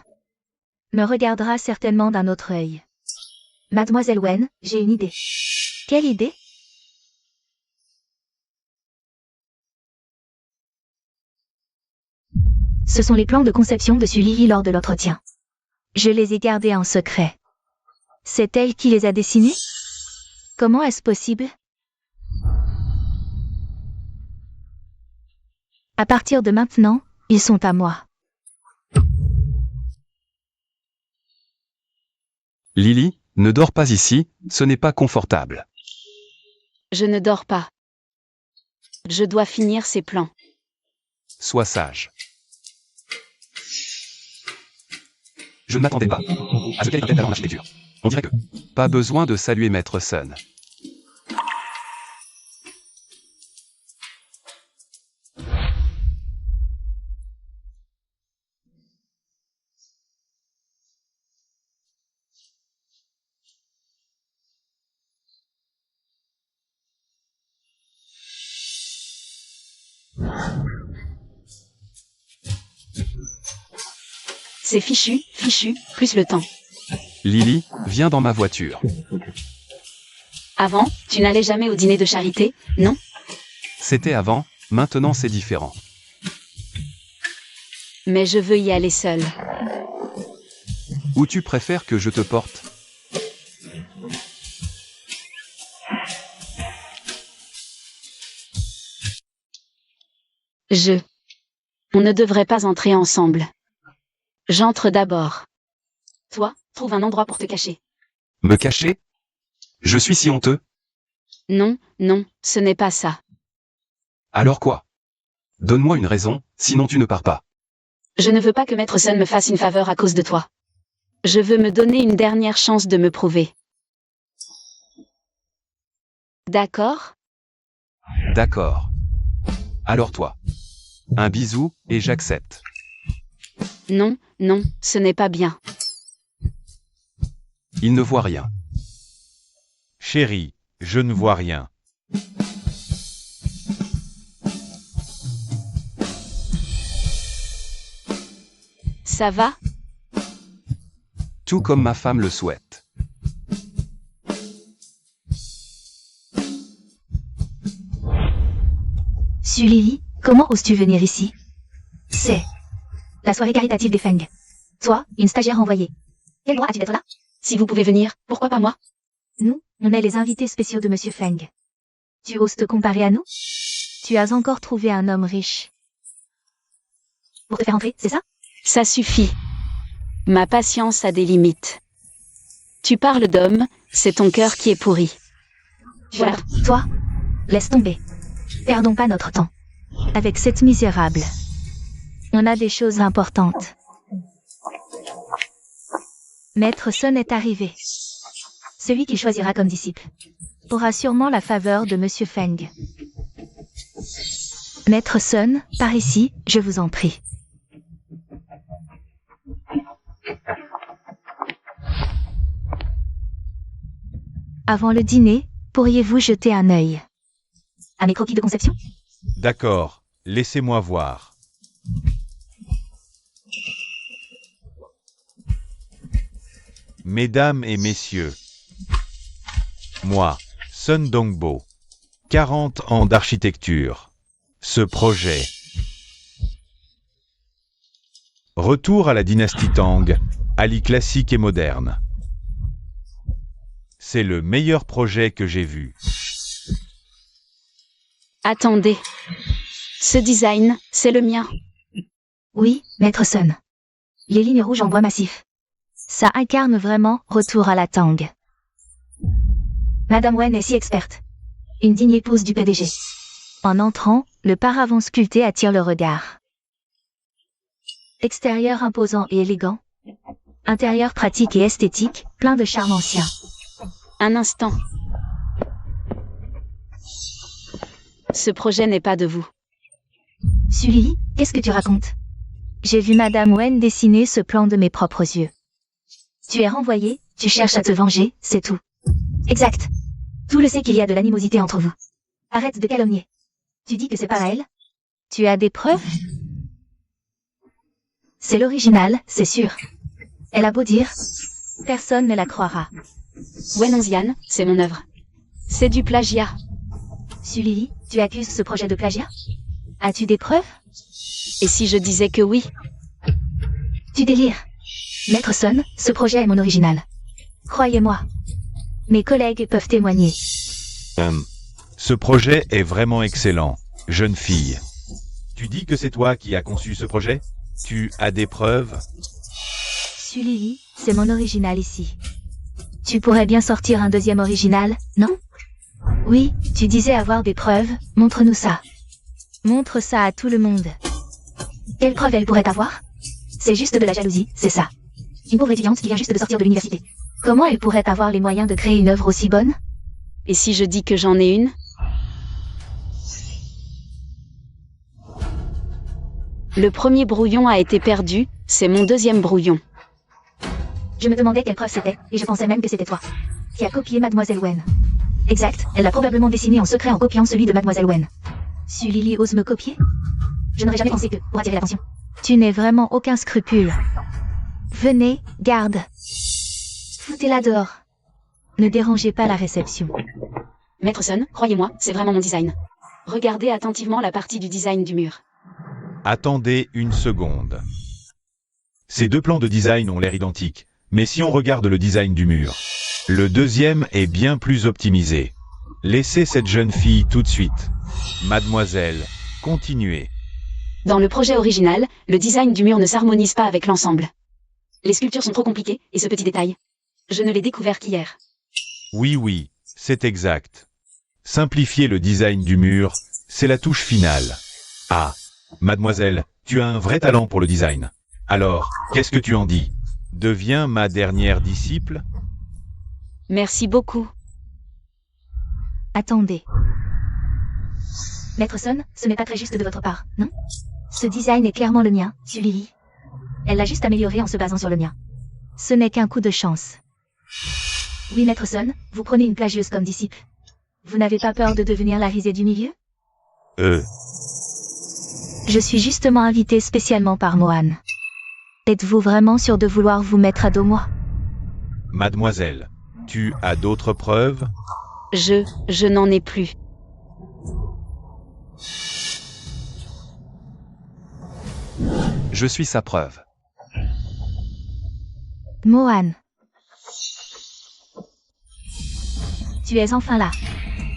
me regardera certainement d'un autre œil. Mademoiselle Wen, j'ai une idée. Quelle idée? Ce sont les plans de conception de Sully lors de l'entretien. Je les ai gardés en secret. C'est elle qui les a dessinés? Comment est-ce possible? À partir de maintenant, ils sont à moi. Lily, ne dors pas ici, ce n'est pas confortable. Je ne dors pas. Je dois finir ces plans. Sois sage. Je ne m'attendais pas à ce qu'elle ait un tel talent en architecture. On dirait que... Pas besoin de saluer Maître Sun. C'est fichu, plus le temps. Lily, viens dans ma voiture. Avant, tu n'allais jamais au dîner de charité, non? C'était avant, maintenant c'est différent. Mais je veux y aller seule. Ou tu préfères que je te porte? On ne devrait pas entrer ensemble. J'entre d'abord. Toi, trouve un endroit pour te cacher. Me cacher? Je suis si honteux. Non, ce n'est pas ça. Alors quoi? Donne-moi une raison, sinon tu ne pars pas. Je ne veux pas que Maître Sun me fasse une faveur à cause de toi. Je veux me donner une dernière chance de me prouver. D'accord? D'accord. Alors toi. Un bisou, et j'accepte. Non, ce n'est pas bien. Il ne voit rien. Chérie, je ne vois rien. Ça va? Tout comme ma femme le souhaite. Sully, comment oses-tu venir ici? C'est la soirée caritative des Feng. Toi, une stagiaire envoyée. Quel droit as-tu d'être là? Si vous pouvez venir, pourquoi pas moi? Nous, on est les invités spéciaux de Monsieur Feng. Tu oses te comparer à nous? Tu as encore trouvé un homme riche. Pour te faire entrer, c'est ça? Ça suffit. Ma patience a des limites. Tu parles d'homme, c'est ton cœur qui est pourri. Voilà, toi, laisse tomber. Perdons pas notre temps. Avec cette misérable, on a des choses importantes. Maître Sun est arrivé. Celui qu'il choisira comme disciple aura sûrement la faveur de Monsieur Feng. Maître Sun, par ici, je vous en prie. Avant le dîner, pourriez-vous jeter un œil à mes croquis de conception? D'accord, laissez-moi voir. Mesdames et messieurs, moi, Sun Dongbo, 40 ans d'architecture. Ce projet. Retour à la dynastie Tang, Ali classique et moderne. C'est le meilleur projet que j'ai vu. Attendez. Ce design, c'est le mien. Oui, Maître Sun. Les lignes rouges en bois massif. Ça incarne vraiment retour à la Tang. Madame Wen est si experte. Une digne épouse du PDG. En entrant, le paravent sculpté attire le regard. Extérieur imposant et élégant. Intérieur pratique et esthétique, plein de charme ancien. Un instant. Ce projet n'est pas de vous. Sully, qu'est-ce que tu racontes? J'ai vu Madame Wen dessiner ce plan de mes propres yeux. Tu es renvoyé, tu cherches à te venger, c'est tout. Exact. Tout le sait qu'il y a de l'animosité entre vous. Arrête de calomnier. Tu dis que c'est pas à elle? Tu as des preuves? C'est l'original, c'est sûr. Elle a beau dire, personne ne la croira. Wenonzian, c'est mon œuvre. C'est du plagiat. Sully, tu accuses ce projet de plagiat? As-tu des preuves? Et si je disais que oui? Tu délires. Maître Sun, ce projet est mon original. Croyez-moi. Mes collègues peuvent témoigner. Ce projet est vraiment excellent, jeune fille. Tu dis que c'est toi qui as conçu ce projet? Tu as des preuves? Sully, c'est mon original ici. Tu pourrais bien sortir un deuxième original, non? Oui, tu disais avoir des preuves, montre-nous ça. Montre ça à tout le monde. Quelle preuve elle pourrait avoir? C'est juste de la jalousie, c'est ça. Une pauvre étudiante qui vient juste de sortir de l'université. Comment elle pourrait avoir les moyens de créer une œuvre aussi bonne? Et si je dis que j'en ai une? Le premier brouillon a été perdu, c'est mon deuxième brouillon. Je me demandais quelle preuve c'était, et je pensais même que c'était toi qui a copié Mademoiselle Wen. Exact, elle l'a probablement dessiné en secret en copiant celui de Mademoiselle Wen. Sully ose me copier? Je n'aurais jamais pensé que, pour attirer l'attention. Tu n'es vraiment aucun scrupule. Venez, garde. Foutez-la dehors. Ne dérangez pas la réception. Maître Sun, croyez-moi, c'est vraiment mon design. Regardez attentivement la partie du design du mur. Attendez une seconde. Ces deux plans de design ont l'air identiques, mais si on regarde le design du mur, le deuxième est bien plus optimisé. Laissez cette jeune fille tout de suite. Mademoiselle, continuez. Dans le projet original, le design du mur ne s'harmonise pas avec l'ensemble. Les sculptures sont trop compliquées, et ce petit détail, je ne l'ai découvert qu'hier. Oui, c'est exact. Simplifier le design du mur, c'est la touche finale. Ah, mademoiselle, tu as un vrai talent pour le design. Alors, qu'est-ce que tu en dis? Deviens ma dernière disciple? Merci beaucoup. Attendez. Maître Sun, ce n'est pas très juste de votre part, non? Ce design est clairement le mien, Sully. Elle l'a juste amélioré en se basant sur le mien. ce n'est qu'un coup de chance. Oui, Maître Sun, vous prenez une plagieuse comme disciple. Vous n'avez pas peur de devenir la risée du milieu? Je suis justement invitée spécialement par Mohan. Êtes-vous vraiment sûr de vouloir vous mettre à dos moi? Mademoiselle, tu as d'autres preuves? Je n'en ai plus. Je suis sa preuve. Mohan. Tu es enfin là.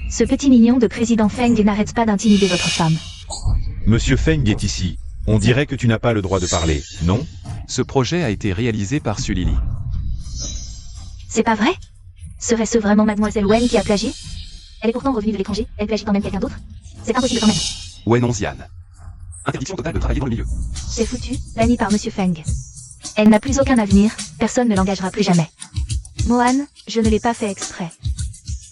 Ce petit mignon de président Feng n'arrête pas d'intimider votre femme. Monsieur Feng est ici. On dirait que tu n'as pas le droit de parler, non? Ce projet a été réalisé par Sulili. C'est pas vrai? Serait-ce vraiment Mademoiselle Wen qui a plagié? Elle est pourtant revenue de l'étranger, elle plagie quand même quelqu'un d'autre? C'est impossible quand même. Wen Onzian. Interdiction totale de travailler dans le milieu. C'est foutu, bannie par Monsieur Feng. Elle n'a plus aucun avenir, personne ne l'engagera plus jamais. Mohan, je ne l'ai pas fait exprès.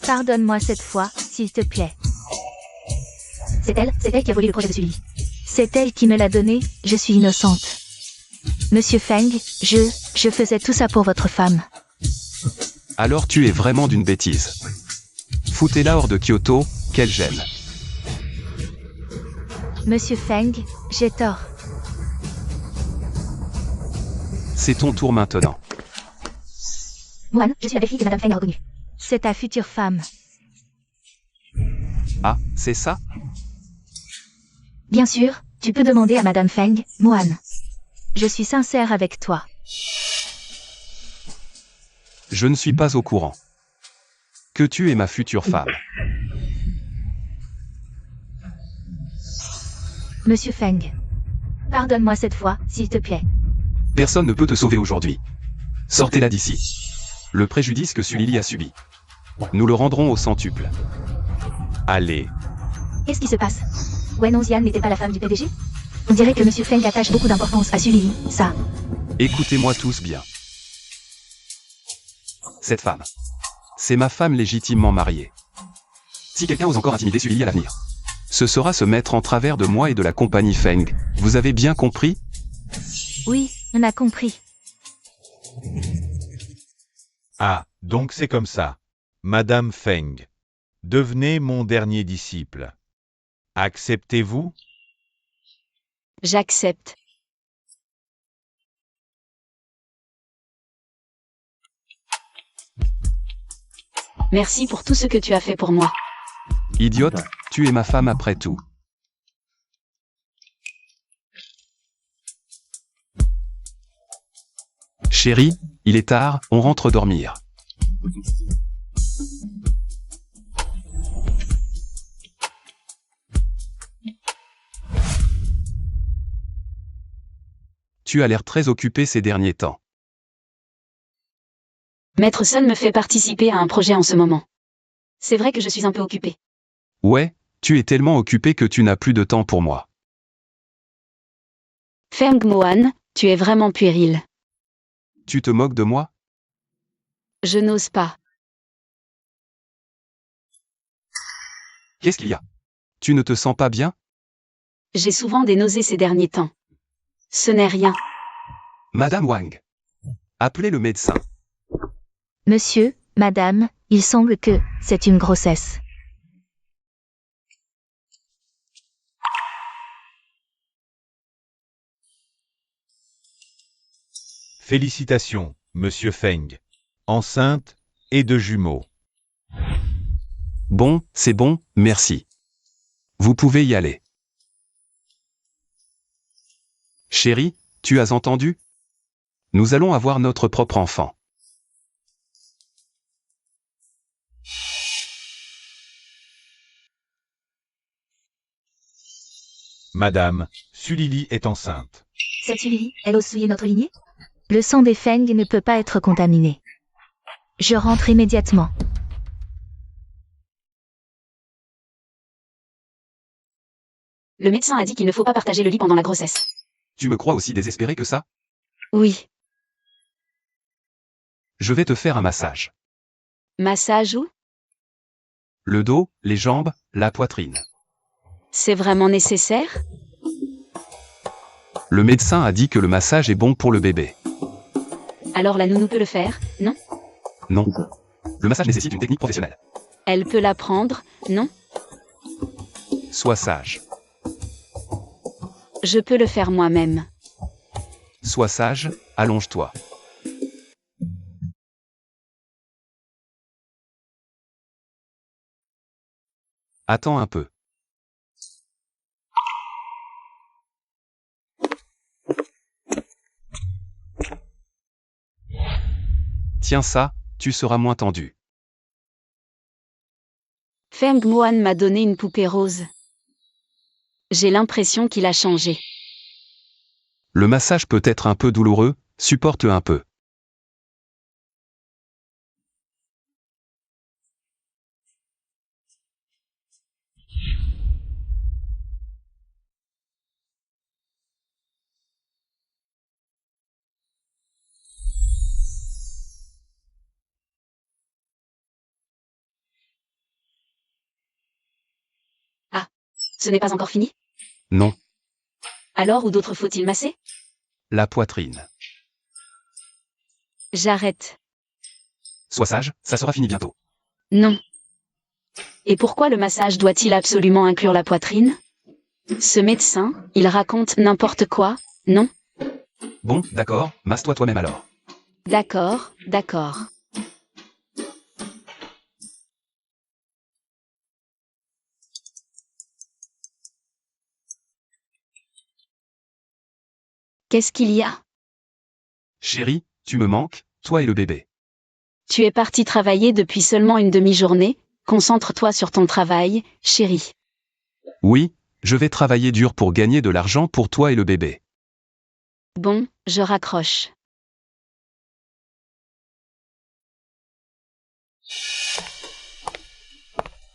Pardonne-moi cette fois, s'il te plaît. C'est elle qui a volé le projet de Sully. C'est elle qui me l'a donné, je suis innocente. Monsieur Feng, je faisais tout ça pour votre femme. Alors tu es vraiment d'une bêtise. Foutez-la hors de Kyoto, qu'elle gêne. Monsieur Feng, j'ai tort. C'est ton tour maintenant. Mohan, je suis la belle-fille que Madame Feng a reconnue. C'est ta future femme. Ah, c'est ça? Bien sûr, tu peux demander à Madame Feng, Mohan. Je suis sincère avec toi. Je ne suis pas au courant. Que tu es ma future femme. Monsieur Feng. Pardonne-moi cette fois, s'il te plaît. Personne ne peut te sauver aujourd'hui. Sortez-la d'ici. Le préjudice que Sulili a subi. Nous le rendrons au centuple. Allez. Qu'est-ce qui se passe? Wen Onzian n'était pas la femme du PDG? On dirait que Monsieur Feng attache beaucoup d'importance à Sully, ça. Écoutez-moi tous bien. Cette femme. C'est ma femme légitimement mariée. Si quelqu'un ose encore intimider Sully à l'avenir, ce sera se mettre en travers de moi et de la compagnie Feng. Vous avez bien compris? Oui, on a compris. Ah, donc c'est comme ça. Madame Feng. Devenez mon dernier disciple. Acceptez-vous? J'accepte. Merci pour tout ce que tu as fait pour moi. Idiote, tu es ma femme après tout. Chérie, il est tard, on rentre dormir. Tu as l'air très occupé ces derniers temps. Maître Sun me fait participer à un projet en ce moment. C'est vrai que je suis un peu occupée. Ouais, tu es tellement occupé que tu n'as plus de temps pour moi. Feng Mohan, tu es vraiment puéril. Tu te moques de moi? Je n'ose pas. Qu'est-ce qu'il y a? Tu ne te sens pas bien? J'ai souvent des nausées ces derniers temps. Ce n'est rien. Madame Wang. Appelez le médecin. Monsieur, madame, il semble que c'est une grossesse. Félicitations, Monsieur Feng. Enceinte et de jumeaux. Bon, c'est bon, merci. Vous pouvez y aller. Chérie, tu as entendu? Nous allons avoir notre propre enfant. Madame, Sulili est enceinte. Cette Sulili, elle ose souiller notre lignée? Le sang des Feng ne peut pas être contaminé. Je rentre immédiatement. Le médecin a dit qu'il ne faut pas partager le lit pendant la grossesse. Tu me crois aussi désespéré que ça? Oui. Je vais te faire un massage. Massage où? Le dos, les jambes, la poitrine. C'est vraiment nécessaire? Le médecin a dit que le massage est bon pour le bébé. Alors la nounou peut le faire, non? Non. Le massage nécessite une technique professionnelle. Elle peut l'apprendre, non? Sois sage. Je peux le faire moi-même. Sois sage, allonge-toi. Attends un peu. Tiens ça, tu seras moins tendu. Feng Mohan m'a donné une poupée rose. J'ai l'impression qu'il a changé. Le massage peut être un peu douloureux, supporte un peu. Ce n'est pas encore fini? Non, Alors où d'autres faut-il masser? la poitrine. J'arrête. Sois sage, ça sera fini bientôt. Non. Et pourquoi le massage doit-il absolument inclure la poitrine? Ce médecin, il raconte n'importe quoi, non? Bon, d'accord, masse-toi toi-même alors. D'accord, d'accord. Qu'est-ce qu'il y a? Chérie, tu me manques, toi et le bébé. Tu es parti travailler depuis seulement une demi-journée, concentre-toi sur ton travail, chérie. Oui, je vais travailler dur pour gagner de l'argent pour toi et le bébé. Bon, je raccroche.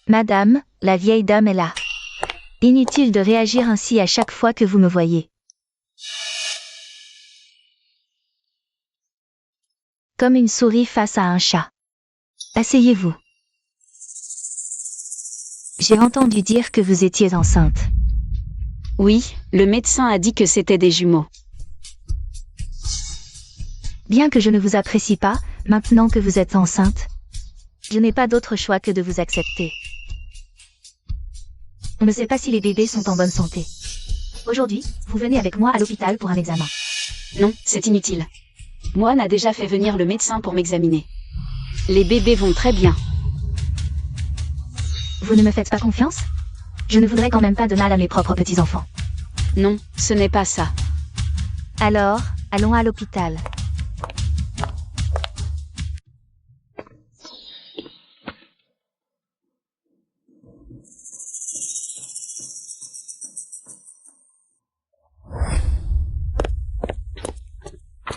Madame, la vieille dame est là. Inutile de réagir ainsi à chaque fois que vous me voyez. Comme une souris face à un chat. Asseyez-vous. J'ai entendu dire que vous étiez enceinte. Oui, le médecin a dit que c'était des jumeaux. Bien que je ne vous apprécie pas, maintenant que vous êtes enceinte, je n'ai pas d'autre choix que de vous accepter. On ne sait pas si les bébés sont en bonne santé. Aujourd'hui, vous venez avec moi à l'hôpital pour un examen. Non, c'est inutile. Mohan a déjà fait venir le médecin pour m'examiner. Les bébés vont très bien. Vous ne me faites pas confiance? Je ne voudrais quand même pas de mal à mes propres petits-enfants. Non, ce n'est pas ça. Alors, allons à l'hôpital.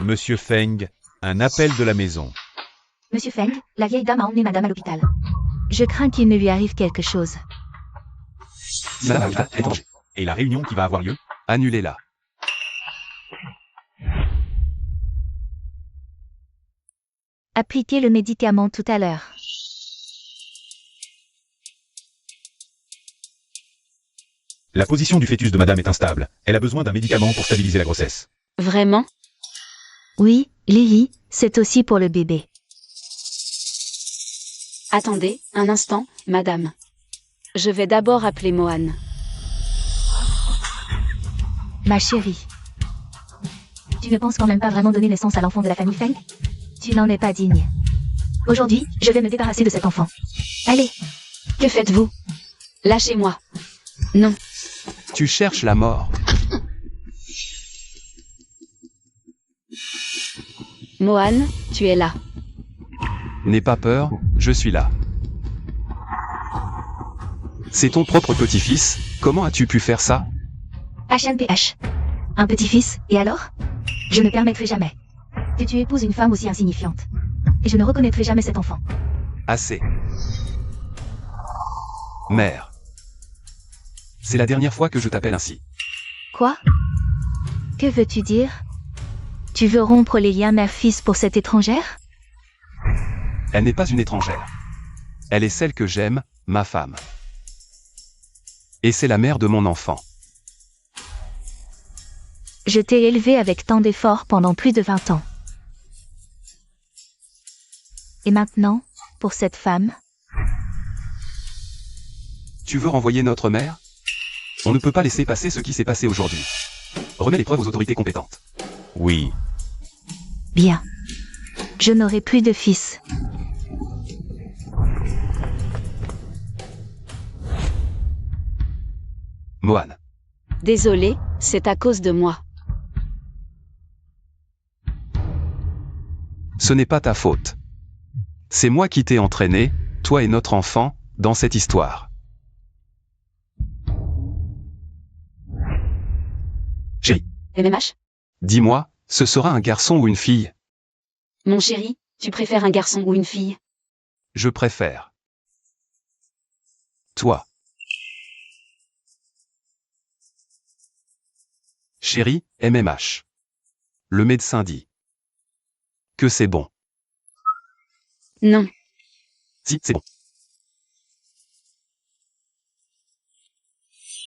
Monsieur Feng, un appel de la maison. Monsieur Feng, la vieille dame a emmené madame à l'hôpital. Je crains qu'il ne lui arrive quelque chose. Madame Alta est en danger. Et la réunion qui va avoir lieu? Annulez-la. Appliquez le médicament tout à l'heure. La position du fœtus de madame est instable. Elle a besoin d'un médicament pour stabiliser la grossesse. Vraiment? Oui, Lily, c'est aussi pour le bébé. Attendez, un instant, madame. Je vais d'abord appeler Mohan. Ma chérie. Tu ne penses quand même pas vraiment donner naissance à l'enfant de la famille Feng? Tu n'en es pas digne. Aujourd'hui, je vais me débarrasser de cet enfant. Allez, Que faites-vous? Lâchez-moi. Non. Tu cherches la mort. Mohan, tu es là. N'aie pas peur, je suis là. C'est ton propre petit-fils, comment as-tu pu faire ça? HNPH. Un petit-fils, et alors? Je ne permettrai jamais que tu épouses une femme aussi insignifiante. Et je ne reconnaîtrai jamais cet enfant. Assez. Mère. C'est la dernière fois que je t'appelle ainsi. Quoi? Que veux-tu dire? Tu veux rompre les liens mère-fils pour cette étrangère? Elle n'est pas une étrangère. Elle est celle que j'aime, ma femme. Et c'est la mère de mon enfant. Je t'ai élevé avec tant d'efforts pendant plus de 20 ans. Et maintenant, pour cette femme? Tu veux renvoyer notre mère? On ne peut pas laisser passer ce qui s'est passé aujourd'hui. Remets les preuves aux autorités compétentes. Oui. Bien. Je n'aurai plus de fils. Mohan. Désolé, c'est à cause de moi. Ce n'est pas ta faute. C'est moi qui t'ai entraîné, toi et notre enfant, dans cette histoire. Chérie, MMH? dis-moi, ce sera un garçon ou une fille? Mon chéri, tu préfères un garçon ou une fille? Je préfère. Toi. Chérie, MMH. Le médecin dit que c'est bon. Non. Si, c'est bon.